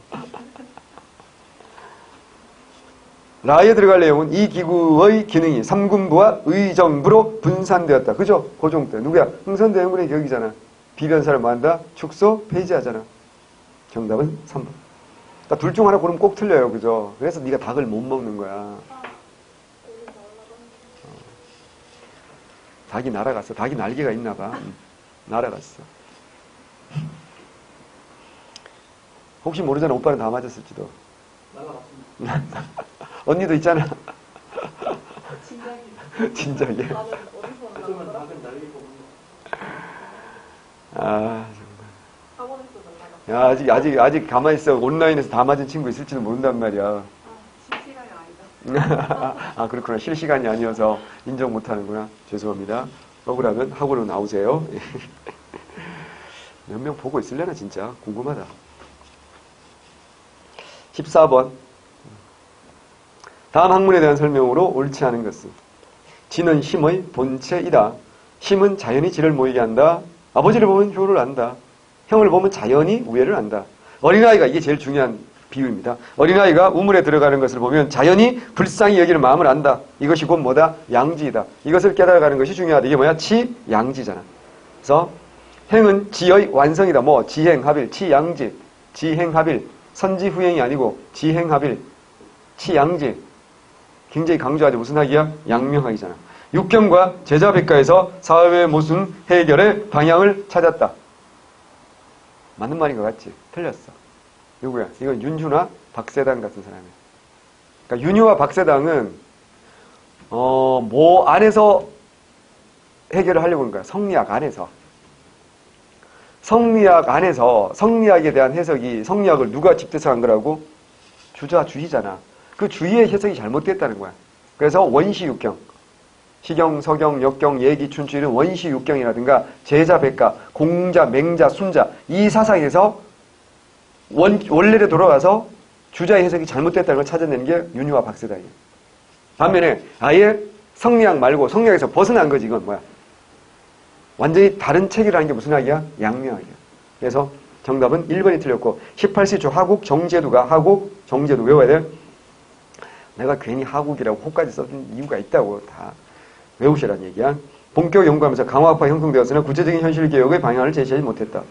라에 들어갈 내용은 이 기구의 기능이 삼군부와 의정부로 분산되었다. 그죠? 고종 때. 누구야? 흥선대원군의 격이잖아. 비변사를 뭐한다? 축소, 폐지하잖아. 정답은 3번. 그러니까 둘 중 하나 고르면 꼭 틀려요. 그죠? 그래서 네가 닭을 못 먹는 거야. 닭이 날아갔어. 닭이 날개가 있나 봐. 날아갔어. 혹시 모르잖아. 오빠는 다 맞았을지도. 날아갔습니다. 언니도 있잖아. 진작에. 아, 정말. 야, 아직 가만히 있어. 온라인에서 다 맞은 친구 있을지도 모른단 말이야. 실시간이 아니다. 아, 그렇구나. 실시간이 아니어서 인정 못 하는구나. 죄송합니다. 억울하면 학원으로 나오세요. 몇 명 보고 있을려나, 진짜. 궁금하다. 14번. 다음 학문에 대한 설명으로 옳지 않은 것은 지는 힘의 본체이다. 힘은 자연히 지를 모이게 한다. 아버지를 보면 효를 안다. 형을 보면 자연히 우애를 안다. 어린아이가, 이게 제일 중요한 비유입니다. 어린아이가 우물에 들어가는 것을 보면 자연히 불쌍히 여기는 마음을 안다. 이것이 곧 뭐다? 양지이다. 이것을 깨달아가는 것이 중요하다. 이게 뭐야? 치, 양지잖아. 그래서 행은 지의 완성이다. 뭐 지행합일, 치양지, 지행합일. 선지후행이 아니고 지행합일, 치양지. 굉장히 강조하지. 무슨 학이야? 양명학이잖아. 육경과 제자백가에서 사회의 모순 해결의 방향을 찾았다. 맞는 말인 것 같지? 틀렸어. 누구야? 이건 윤휴나 박세당 같은 사람이야. 그러니까 윤휴와 박세당은 뭐 안에서 해결을 하려고 하는 거야. 성리학 안에서. 성리학 안에서 성리학에 대한 해석이, 성리학을 누가 집대성한 거라고? 주자주의잖아. 그 주의의 해석이 잘못됐다는 거야. 그래서 원시육경, 시경, 서경, 역경, 예기, 춘추 이런 원시육경이라든가 제자백가, 공자, 맹자, 순자 이 사상에서 원래로 돌아가서 주자의 해석이 잘못됐다는 걸 찾아내는 게 윤휴와 박세당이에요. 반면에 아예 성리학 말고 성리학에서 벗어난 거지. 이건 뭐야? 완전히 다른 책이라는 게 무슨 학이야? 양명학이야. 그래서 정답은 1번이 틀렸고 18세 초 하국 정제도가 하국 정제도 외워야 돼. 내가 괜히 하국이라고 호까지 써준 이유가 있다고. 다 외우시라는 얘기야. 본격 연구하면서 강화학파 형성되었으나 구체적인 현실 개혁의 방향을 제시하지 못했다.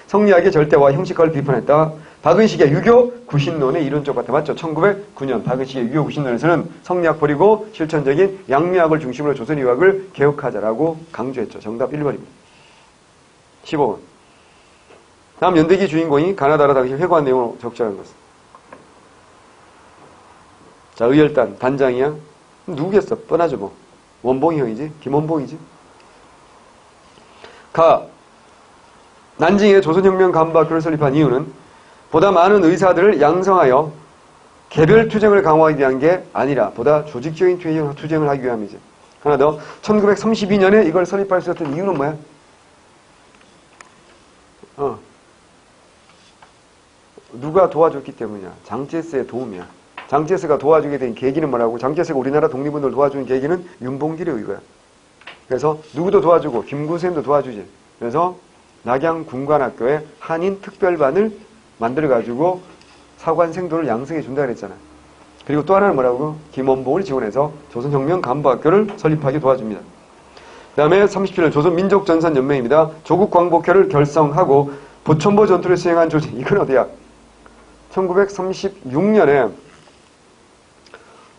성리학의 절대와 형식화를 비판했다. 박은식의 유교 구신론의 이론적 같아. 맞죠? 1909년 박은식의 유교 구신론에서는 성리학 버리고 실천적인 양미학을 중심으로 조선의학을 개혁하자라고 강조했죠. 정답 1번입니다. 15번. 다음 연대기 주인공이 가나다라 당시 회고한 내용을 적절한 것은. 자, 의열단 단장이야. 누구겠어? 뻔하죠 뭐. 원봉이 형이지. 김원봉이지. 가. 난징에 조선혁명 간부학교를 설립한 이유는 보다 많은 의사들을 양성하여 개별 투쟁을 강화하기 위한 게 아니라 보다 조직적인 투쟁을 하기 위함이지. 하나 더. 1932년에 이걸 설립할 수 있었던 이유는 뭐야? 누가 도와줬기 때문이야. 장제스의 도움이야. 장제스가 도와주게 된 계기는 뭐라고? 장제스가 우리나라 독립운동을 도와주는 계기는 윤봉길의 의거야. 그래서 누구도 도와주고 김구쌤도 도와주지. 그래서 낙양군관학교에 한인 특별반을 만들어가지고 사관생도를 양성해 준다 그랬잖아. 그리고 또 하나는 뭐라고? 김원봉을 지원해서 조선혁명 간부학교를 설립하게 도와줍니다. 그 다음에 37년 조선민족전선연맹입니다. 조국광복회를 결성하고 보천보 전투를 수행한 조직. 이건 어디야? 1936년에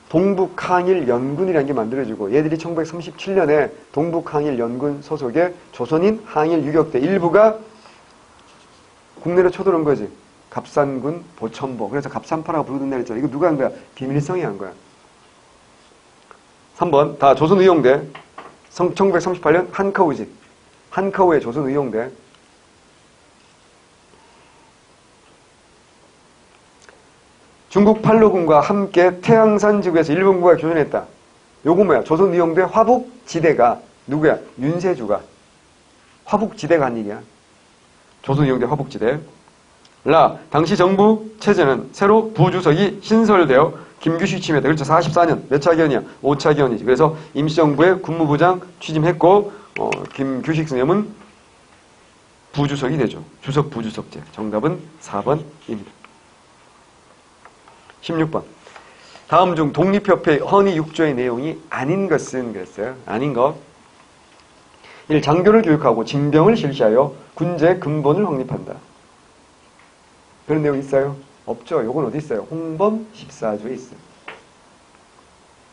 동북항일연군이라는 게 만들어지고 얘들이 1937년에 동북항일연군 소속의 조선인 항일 유격대 일부가 국내로 쳐들어온 거지. 갑산군 보천보. 그래서 갑산파라고 부르던데 했잖아. 이거 누가 한 거야? 김일성이 한 거야. 3번 다 조선의용대. 1938년 한커우지. 한커우의 조선의용대. 중국 팔로군과 함께 태양산 지구에서 일본군과 교전했다. 요거 뭐야? 조선의용대 화북지대가 누구야? 윤세주가. 화북지대가 한 일이야. 조선의용대 화북지대. 라. 당시 정부 체제는 새로 부주석이 신설되어 김규식 취임했다. 그렇죠. 44년. 몇 차 기원이야? 5차 기원이지. 그래서 임시정부의 군무부장 취임했고 김규식 스님은 부주석이 되죠. 주석 부주석제. 정답은 4번입니다. 16번. 다음 중 독립협회 헌의 6조의 내용이 아닌 것은 그랬어요. 아닌 것. 1. 장교를 교육하고 징병을 실시하여 군제의 근본을 확립한다. 그런 내용 있어요? 없죠. 요건 어디 있어요? 홍범 14조에 있어요.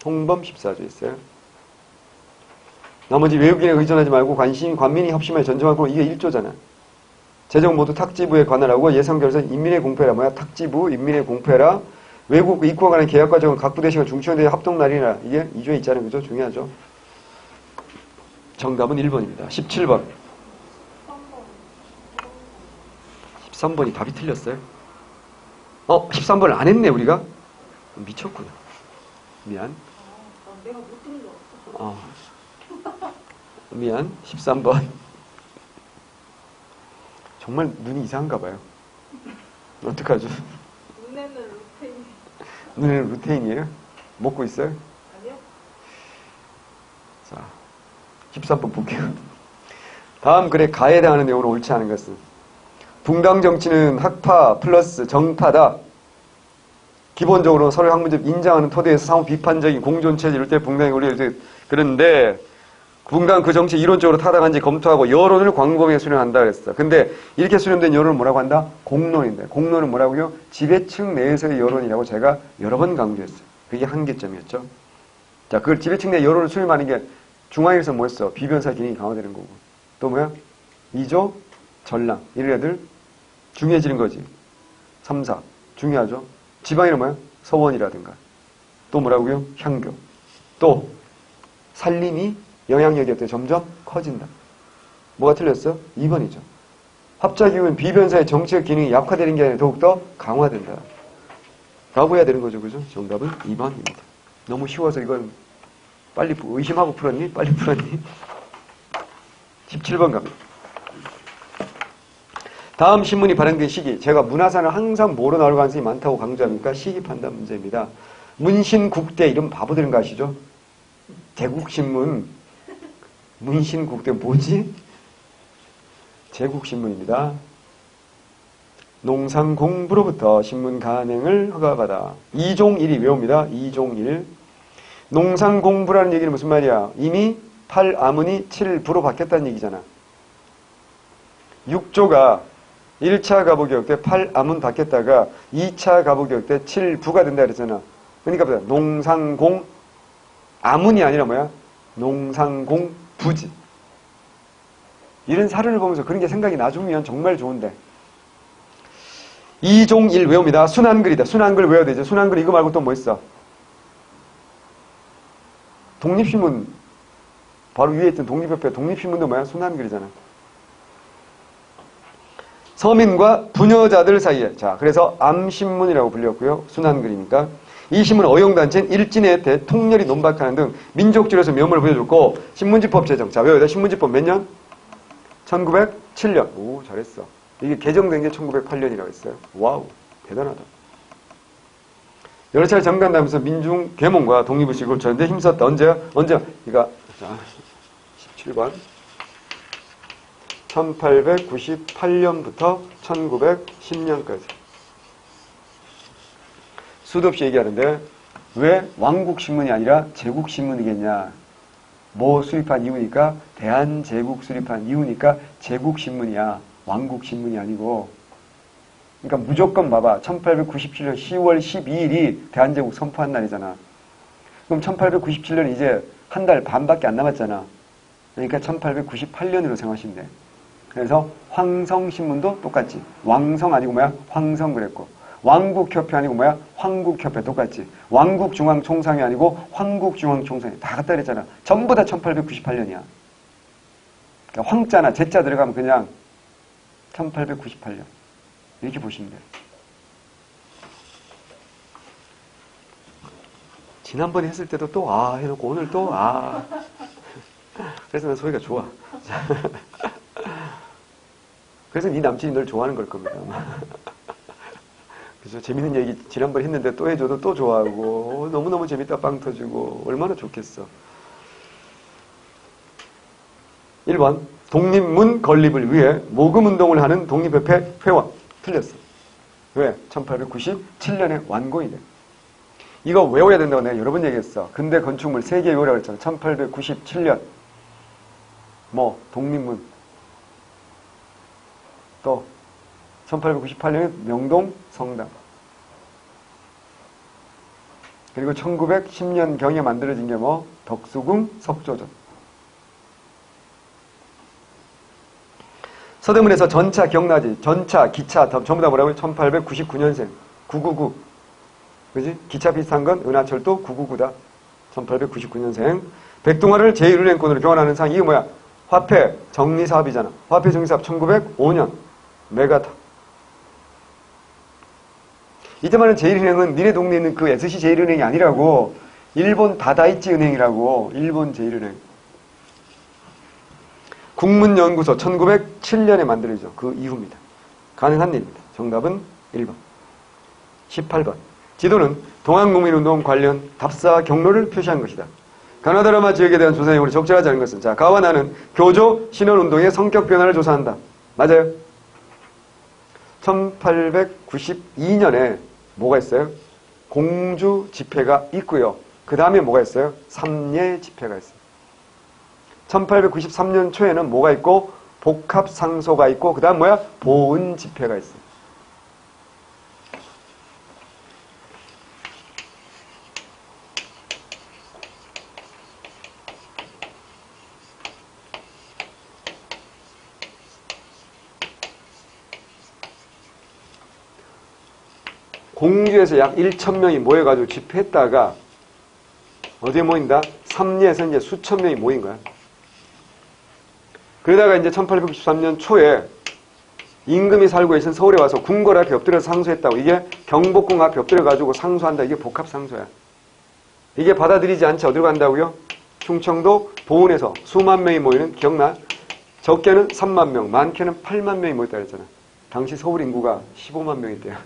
홍범 14조에 있어요. 나머지 외국인에 의존하지 말고 관민이 협심하여 전쟁하고 이게 1조잖아. 재정 모두 탁지부에 관할하고 예산결선 인민의 공패라. 뭐야? 탁지부 인민의 공패라. 외국 이익과 관한 계약 과정은 각 부대식과 중추연대의 합동날이나. 이게 2조에 있잖아요. 그죠? 중요하죠. 정답은 1번입니다. 17번. 13번이 답이 틀렸어요? 13번을 안 했네, 우리가? 미쳤구나. 미안. 내가 못 들은 줄 알았어. 미안. 13번. 정말 눈이 이상한가 봐요. 어떡하죠? 눈에는 루테인. 눈에는 루테인이에요? 먹고 있어요? 아니요? 자, 13번 볼게요. 다음 글에 가에 해당하는 내용으로 옳지 않은 것은 붕당 정치는 학파 플러스 정파다. 기본적으로 서로 학문적 인정하는 토대에서 상호 비판적인 공존체제 이럴 때 붕당이 우리 그런데 붕당 그 정치 이론적으로 타당한지 검토하고 여론을 광범위하게 수렴한다 그랬어. 근데 이렇게 수렴된 여론을 뭐라고 한다? 공론인데 공론은 뭐라고요? 지배층 내에서의 여론이라고 제가 여러 번 강조했어요. 그게 한계점이었죠. 자, 그걸 지배층 내 여론을 수렴하는 게 중앙에서 뭐였어? 비변사 기능이 강화되는 거고. 또 뭐야? 이조, 전랑 이런 애들 중요해지는 거지. 3, 4 중요하죠. 지방에는 뭐야? 서원이라든가 또 뭐라고요? 향교 또 살림이 영향력이 어때? 점점 커진다. 뭐가 틀렸어? 2번이죠. 합작이후엔 비변사의 정치적 기능이 약화되는 게 아니라 더욱더 강화된다. 라고 해야 되는 거죠. 그죠? 정답은 2번입니다. 너무 쉬워서 이건 빨리 의심하고 풀었니? 빨리 풀었니? 17번 갑니다. 다음 신문이 발행된 시기. 제가 문화사는 항상 뭐로 나올 가능성이 많다고 강조합니까? 시기 판단 문제입니다. 문신국대 이런 바보들인 거 아시죠? 제국신문. 문신국대 뭐지? 제국신문입니다. 농상공부로부터 신문 간행을 허가받아. 2종 1이 외웁니다. 2종 1. 농상공부라는 얘기는 무슨 말이야? 이미 8아문이 7부로 바뀌었다는 얘기잖아. 6조가 1차 가부교육 때 8아문 바뀌었다가 2차 가부교육 때 7부가 된다 그랬잖아. 그러니까 보자. 농상공 아문이 아니라 뭐야? 농상공부지. 이런 사례를 보면서 그런 게 생각이 나중이면 정말 좋은데. 2종 1 외웁니다. 순한글이다. 순한글 외워야 되죠. 순한글 이거 말고 또 뭐 있어? 독립신문 바로 위에 있던 독립협회 독립신문도 뭐야? 순한글이잖아. 서민과 부녀자들 사이에. 자, 그래서 암신문이라고 불렸고요. 순한글이니까. 이 신문은 어용단체인 일진의 대통렬이 논박하는 등 민족주의로서 면모를 보여줬고 신문지법 제정. 자, 외워야 돼. 신문지법 몇 년? 1907년. 오, 잘했어. 이게 개정된 게 1908년이라고 했어요. 와우, 대단하다. 여러 차례 정관하면서 민중 계몽과 독립의식을 전대 힘썼다. 언제야? 이거 자, 17번. 1898년부터 1910년까지. 수도 없이 얘기하는데 왜 왕국신문이 아니라 제국신문이겠냐. 뭐 수립한 이유니까 대한제국 수립한 이유니까 제국신문이야. 왕국신문이 아니고. 그러니까 무조건 봐봐. 1897년 10월 12일이 대한제국 선포한 날이잖아. 그럼 1897년 이제 한 달 반밖에 안 남았잖아. 그러니까 1898년으로 생각하시면 돼. 그래서 황성신문도 똑같지. 왕성 아니고 뭐야? 황성 그랬고. 왕국협회 아니고 뭐야? 황국협회 똑같지. 왕국중앙총상이 아니고 황국중앙총상이 다 같다 그랬잖아. 전부 다 1898년이야. 그러니까 황자나 제자 들어가면 그냥 1898년. 이렇게 보시면 돼요. 지난번에 했을 때도 또 해놓고 오늘 또 그래서 난 소리가 좋아. 그래서 네 남친이 널 좋아하는 걸 겁니다. 그래서 재밌는 얘기 지난번에 했는데 또 해줘도 또 좋아하고 너무너무 재밌다 빵 터지고 얼마나 좋겠어. 1번 독립문 건립을 위해 모금운동을 하는 독립협회 회원. 틀렸어. 왜? 1897년에 완공이 돼. 이거 외워야 된다고 내가 여러 번 얘기했어. 근대 건축물 3개 외우라고 했잖아. 1897년 뭐 독립문 또 1898년에 명동 성당 그리고 1910년경에 만들어진 게 뭐 덕수궁 석조전. 서대문에서 전차 기억나지? 전차, 기차 전부 다 뭐라고요? 1899년생 999 그지? 기차 비슷한 건 은하철도 999다. 1899년생 백동화를 제1은행권으로 교환하는 상 이게 뭐야? 화폐 정리사업이잖아. 화폐 정리사업 1905년 메가타 이때 말하는 제1은행은 니네 동네에 있는 그 SC 제1은행이 아니라고. 일본 다다이치 은행이라고. 일본 제1은행. 국문연구소 1907년에 만들어지죠. 그 이후입니다. 가능한 일입니다. 정답은 1번. 18번. 지도는 동학농민운동 관련 답사 경로를 표시한 것이다. 가나다라마 지역에 대한 조사 내용으로 적절하지 않은 것은 자, 가와 나는 교조 신원운동의 성격 변화를 조사한다. 맞아요. 1892년에 뭐가 있어요? 공주 집회가 있고요. 그 다음에 뭐가 있어요? 삼례 집회가 있어요. 1893년 초에는 뭐가 있고 복합상소가 있고 그 다음 뭐야? 보은 집회가 있어요. 공주에서 약 1,000명이 모여가지고 집회했다가 어디에 모인다? 삼리에서 이제 수천 명이 모인 거야. 그러다가 이제 1893년 초에 임금이 살고 계신 서울에 와서 궁궐 앞에 엎드려서 상소했다고. 이게 경복궁 앞에 엎드려가지고 상소한다. 이게 복합상소야. 이게 받아들이지 않지 어디로 간다고요? 충청도 보은에서 수만 명이 모이는, 기억나? 적게는 3만 명, 많게는 8만 명이 모였다 그랬잖아. 당시 서울 인구가 15만 명일 때야.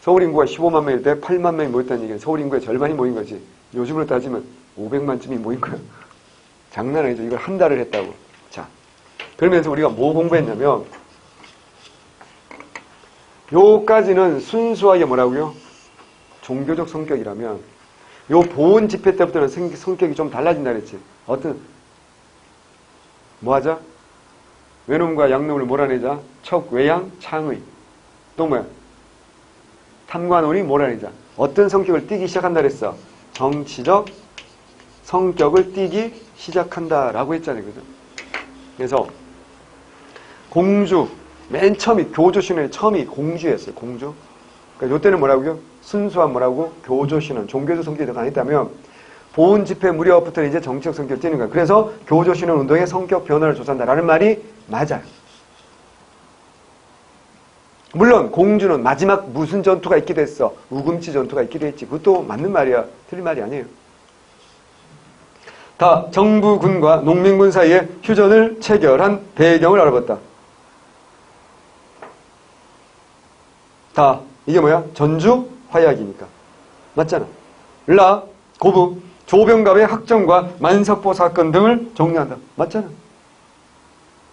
서울 인구가 15만 명일 때 8만 명이 모였다는 얘기는 서울 인구의 절반이 모인 거지. 요즘으로 따지면 500만쯤이 모인 거야. 장난 아니죠. 이걸 한 달을 했다고. 자, 그러면서 우리가 뭐 공부했냐면 요까지는 순수하게 뭐라고요? 종교적 성격이라면 요 보은 집회 때부터는 성격이 좀 달라진다 그랬지. 어떤 뭐 하자? 외놈과 양놈을 몰아내자. 척, 외양, 창의. 또 뭐야? 탐관오리 몰아내자. 어떤 성격을 띠기 시작한다 그랬어? 정치적 성격을 띠기 시작한다라고 했잖아요. 그죠? 그래서 공주, 맨 처음이 교조신원의 처음이 공주였어요. 공주. 그러니까 요때는 뭐라고요? 순수한 뭐라고? 교조신원, 종교적 성격이 더 강했다면 보은 집회 무렵부터는 이제 정치적 성격을 띠는 거야. 그래서 교조신원 운동의 성격 변화를 조사한다라는 말이 맞아요. 물론 공주는 마지막 무슨 전투가 있기도 했어. 우금치 전투가 있기도 했지. 그것도 맞는 말이야. 틀린 말이 아니에요. 다 정부군과 농민군 사이에 휴전을 체결한 배경을 알아봤다. 다 이게 뭐야? 전주 화약이니까. 맞잖아. 라 고부 조병갑의 학정과 만석보 사건 등을 정리한다. 맞잖아.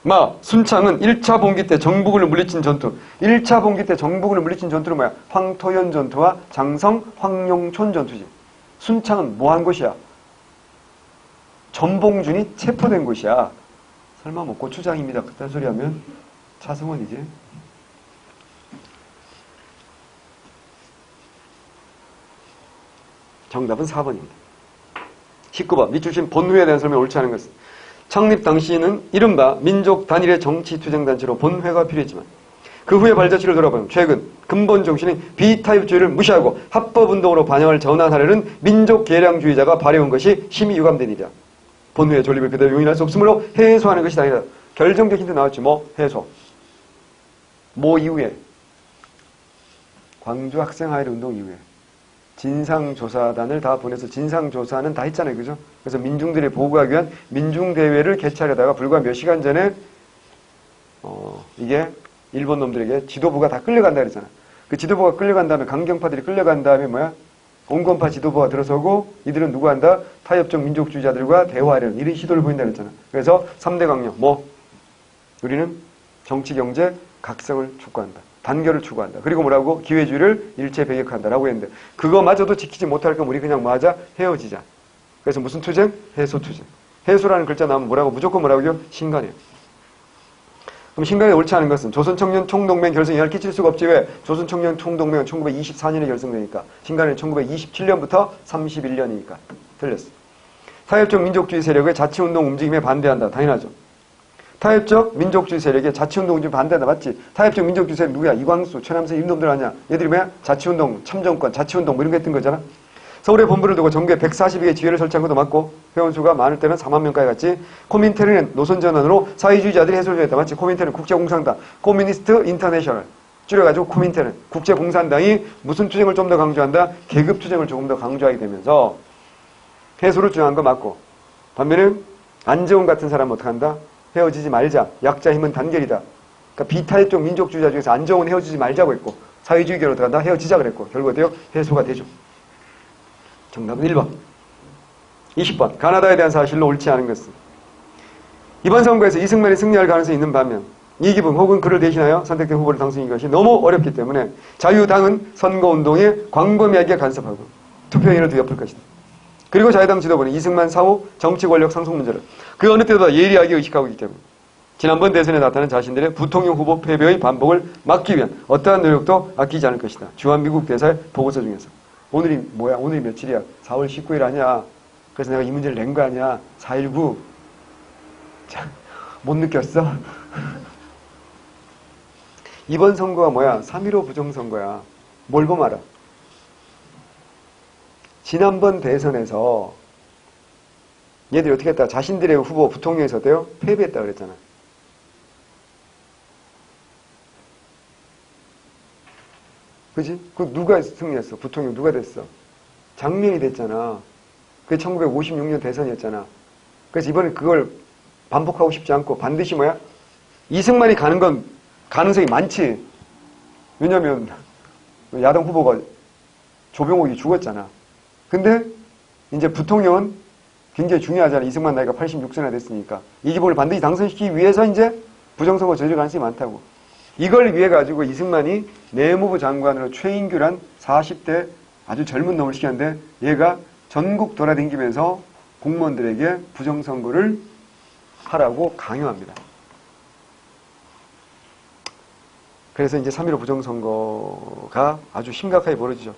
마 순창은 1차 봉기 때 정부군을 물리친 전투. 1차 봉기 때 정부군을 물리친 전투는 뭐야? 황토현 전투와 장성 황룡촌 전투지. 순창은 뭐 한 곳이야? 전봉준이 체포된 곳이야. 설마 뭐 고추장입니다. 그딴 소리 하면 차승원이지. 정답은 4번입니다. 19번 밑줄 친 본회에 대한 설명을 옳지 않은 것은 창립 당시에는 이른바 민족 단일의 정치투쟁단체로 본회가 필요했지만 그 후의 발자취를 돌아보면 최근 근본 정신인 B타입주의를 무시하고 합법운동으로 반영을 전환하려는 민족개량주의자가 발해온 것이 심히 유감된 일이다. 본회의 존립을 그대로 용인할 수 없으므로 해소하는 것이 당이다. 결정적 힌트 나왔지. 뭐? 해소. 뭐 이후에? 광주 학생하일 운동 이후에. 진상조사단을 다 보내서 진상조사는 다 했잖아요. 그죠? 그래서 민중들이 보고하기 위한 민중대회를 개최하려다가 불과 몇 시간 전에 이게 일본 놈들에게 지도부가 다 끌려간다 그랬잖아. 그 지도부가 끌려간 다음에 강경파들이 끌려간 다음에 뭐야? 온건파 지도부가 들어서고 이들은 누구 한다? 타협적 민족주의자들과 대화하려는 이런 시도를 보인다 그랬잖아. 그래서 3대 강령 뭐? 우리는 정치, 경제, 각성을 촉구한다. 단결을 추구한다. 그리고 뭐라고? 기회주의를 일체 배격한다라고 했는데 그거마저도 지키지 못할 거면 우리 그냥 뭐 하자? 헤어지자. 그래서 무슨 투쟁? 해소 투쟁. 해소라는 글자 나오면 뭐라고? 무조건 뭐라고요? 신간이에요. 그럼 신간이 옳지 않은 것은 조선청년 총동맹 결성에 영향을 끼칠 수가 없지. 왜? 조선청년 총동맹은 1924년에 결성되니까 신간은 1927년부터 31년이니까 틀렸어. 타협적 민족주의 세력의 자치운동 움직임에 반대한다. 당연하죠. 타협적 민족주의 세력의 자치운동 움직임에 반대한다. 맞지? 타협적 민족주의 세력 누구야? 이광수, 최남선 이런 놈들 아니야? 얘들이 뭐야? 자치운동, 참정권, 자치운동 뭐 이런 거 했던 거잖아. 서울에 본부를 두고 전국에 142개의 지회를 설치한 것도 맞고 회원수가 많을 때는 4만 명까지 갔지. 코민테르는 노선전환으로 사회주의자들이 해소를 했다. 맞지? 코민테르는 국제공산당, 코미니스트 인터내셔널, 줄여가지고 코민테른, 국제공산당이 무슨 투쟁을 좀 더 강조한다? 계급투쟁을 조금 더 강조하게 되면서 해소를 주장한 거 맞고, 반면에 안재홍 같은 사람은 어떻게 한다? 헤어지지 말자. 약자 힘은 단결이다. 그러니까 비탈족 민족주의자 중에서 안재홍은 헤어지지 말자고 했고, 사회주의 결혼 어떻게 한다? 헤어지자 그랬고, 결국 어때요? 해소가 되죠. 정답은 1번. 20번. 가나다에 대한 사실로 옳지 않은 것은 이번 선거에서 이승만이 승리할 가능성이 있는 반면 이기붕 혹은 그를 대신하여 선택된 후보를 당선인 것이 너무 어렵기 때문에 자유당은 선거운동에 광범위하게 간섭하고 투표인을 뒤엎을 것이다. 그리고 자유당 지도부는 이승만 사후 정치 권력 상속 문제를 그 어느 때보다 예리하게 의식하고 있기 때문에 지난번 대선에 나타난 자신들의 부통령 후보 패배의 반복을 막기 위한 어떠한 노력도 아끼지 않을 것이다. 주한미국 대사의 보고서 중에서. 오늘이 뭐야? 오늘이 며칠이야? 4월 19일 아니야? 그래서 내가 이 문제를 낸 거 아니야? 4.19. 자, 못 느꼈어? 이번 선거가 뭐야? 3.15 부정선거야. 뭘 보면 알아? 지난번 대선에서 얘들이 어떻게 했다? 자신들의 후보 부통령에서 어때요? 패배했다 그랬잖아. 그지? 그 누가 승리했어? 부통령 누가 됐어? 장면이 됐잖아. 그게 1956년 대선이었잖아. 그래서 이번에 그걸 반복하고 싶지 않고 반드시 뭐야? 이승만이 가는 건 가능성이 많지. 왜냐면 야당 후보가 조병옥이 죽었잖아. 근데 이제 부통령은 굉장히 중요하잖아. 이승만 나이가 86세나 됐으니까. 이기붕을 반드시 당선시키기 위해서 이제 부정선거 저질 가능성이 많다고. 이걸 위해 가지고 이승만이 내무부 장관으로 최인규란 40대 아주 젊은 놈을 시켰는데 얘가 전국 돌아다니면서 공무원들에게 부정선거를 하라고 강요합니다. 그래서 이제 3.15 부정선거가 아주 심각하게 벌어지죠.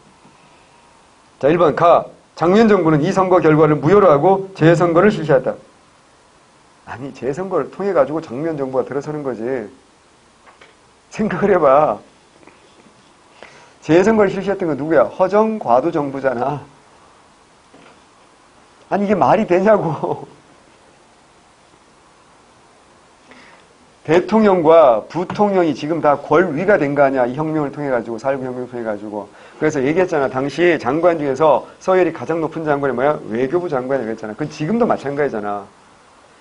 자, 1번 가. 장면 정부는 이 선거 결과를 무효로 하고 재선거를 실시했다. 아니, 재선거를 통해 가지고 장면 정부가 들어서는 거지. 생각을 해봐. 재선거를 실시했던 건 누구야? 허정 과도 정부잖아. 아니, 이게 말이 되냐고. 대통령과 부통령이 지금 다 권위가 된 거 아니야. 이 혁명을 통해가지고, 4.19 혁명을 통해가지고. 그래서 얘기했잖아. 당시 장관 중에서 서열이 가장 높은 장관이 뭐야? 외교부 장관이라고 했잖아. 그건 지금도 마찬가지잖아.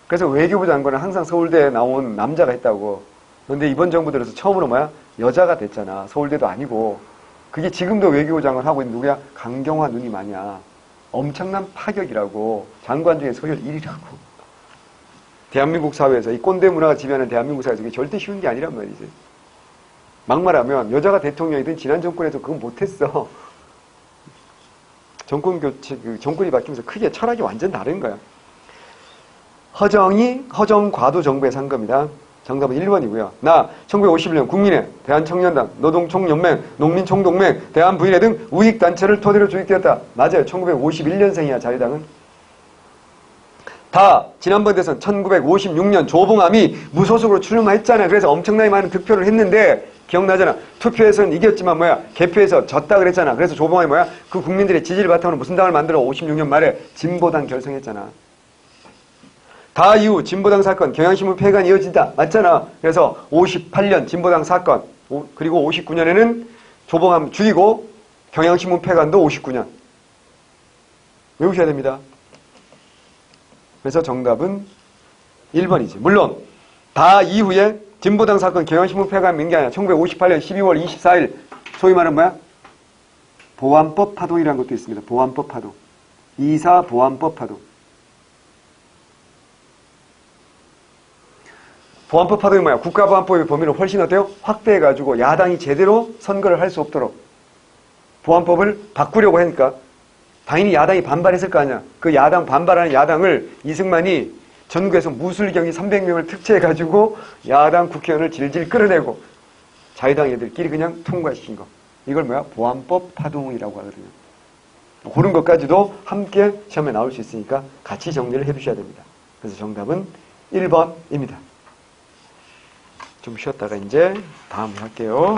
그래서 외교부 장관은 항상 서울대에 나온 남자가 했다고. 그런데 이번 정부 들어서 처음으로 뭐야? 여자가 됐잖아. 서울대도 아니고. 그게 지금도 외교부 장관 하고 있는 누구야? 강경화 누님 아니야. 엄청난 파격이라고. 장관 중에 서열 1위라고. 대한민국 사회에서 이 꼰대 문화가 지배하는 대한민국 사회에서 이게 절대 쉬운 게 아니란 말이지. 막말하면 여자가 대통령이든 지난 정권에서 그건 못했어. 정권 교체, 정권이 바뀌면서 크게 철학이 완전 다른 거야. 허정 과도 정부에 산 겁니다. 정답은 1번이고요. 나 1951년 국민회, 대한청년단, 노동총연맹, 농민총동맹, 대한부인회 등 우익단체를 토대로 조직되었다. 맞아요. 1951년생이야 자유당은. 다 지난번 대선 1956년 조봉암이 무소속으로 출마했잖아. 그래서 엄청나게 많은 득표를 했는데 기억나잖아. 투표에서는 이겼지만 뭐야? 개표에서 졌다 그랬잖아. 그래서 조봉암이 뭐야? 그 국민들의 지지를 바탕으로 무슨 당을 만들어 56년 말에 진보당 결성했잖아. 다 이후 진보당 사건, 경향신문 폐간이 이어진다. 맞잖아. 그래서 58년 진보당 사건, 그리고 59년에는 조봉암 죽이고 경향신문 폐간도 59년. 외우셔야 됩니다. 그래서 정답은 1번이지. 물론 다 이후에 진보당 사건 경향신문 폐간인 게 아니라 1958년 12월 24일 소위 말하는 뭐야? 보안법 파동이라는 것도 있습니다. 보안법 파동. 이사 보안법 파동. 보안법 파동이 뭐야? 국가보안법의 범위를 훨씬 어때요? 확대해가지고 야당이 제대로 선거를 할 수 없도록 보안법을 바꾸려고 하니까 당연히 야당이 반발했을 거 아니야. 그 야당 반발하는 야당을 이승만이 전국에서 무술경위 300명을 특채해가지고 야당 국회의원을 질질 끌어내고 자유당 애들끼리 그냥 통과시킨 거. 이걸 뭐야? 보안법 파동이라고 하거든요. 그런 것까지도 함께 시험에 나올 수 있으니까 같이 정리를 해두셔야 됩니다. 그래서 정답은 1번입니다. 좀 쉬었다가 이제 다음 할게요.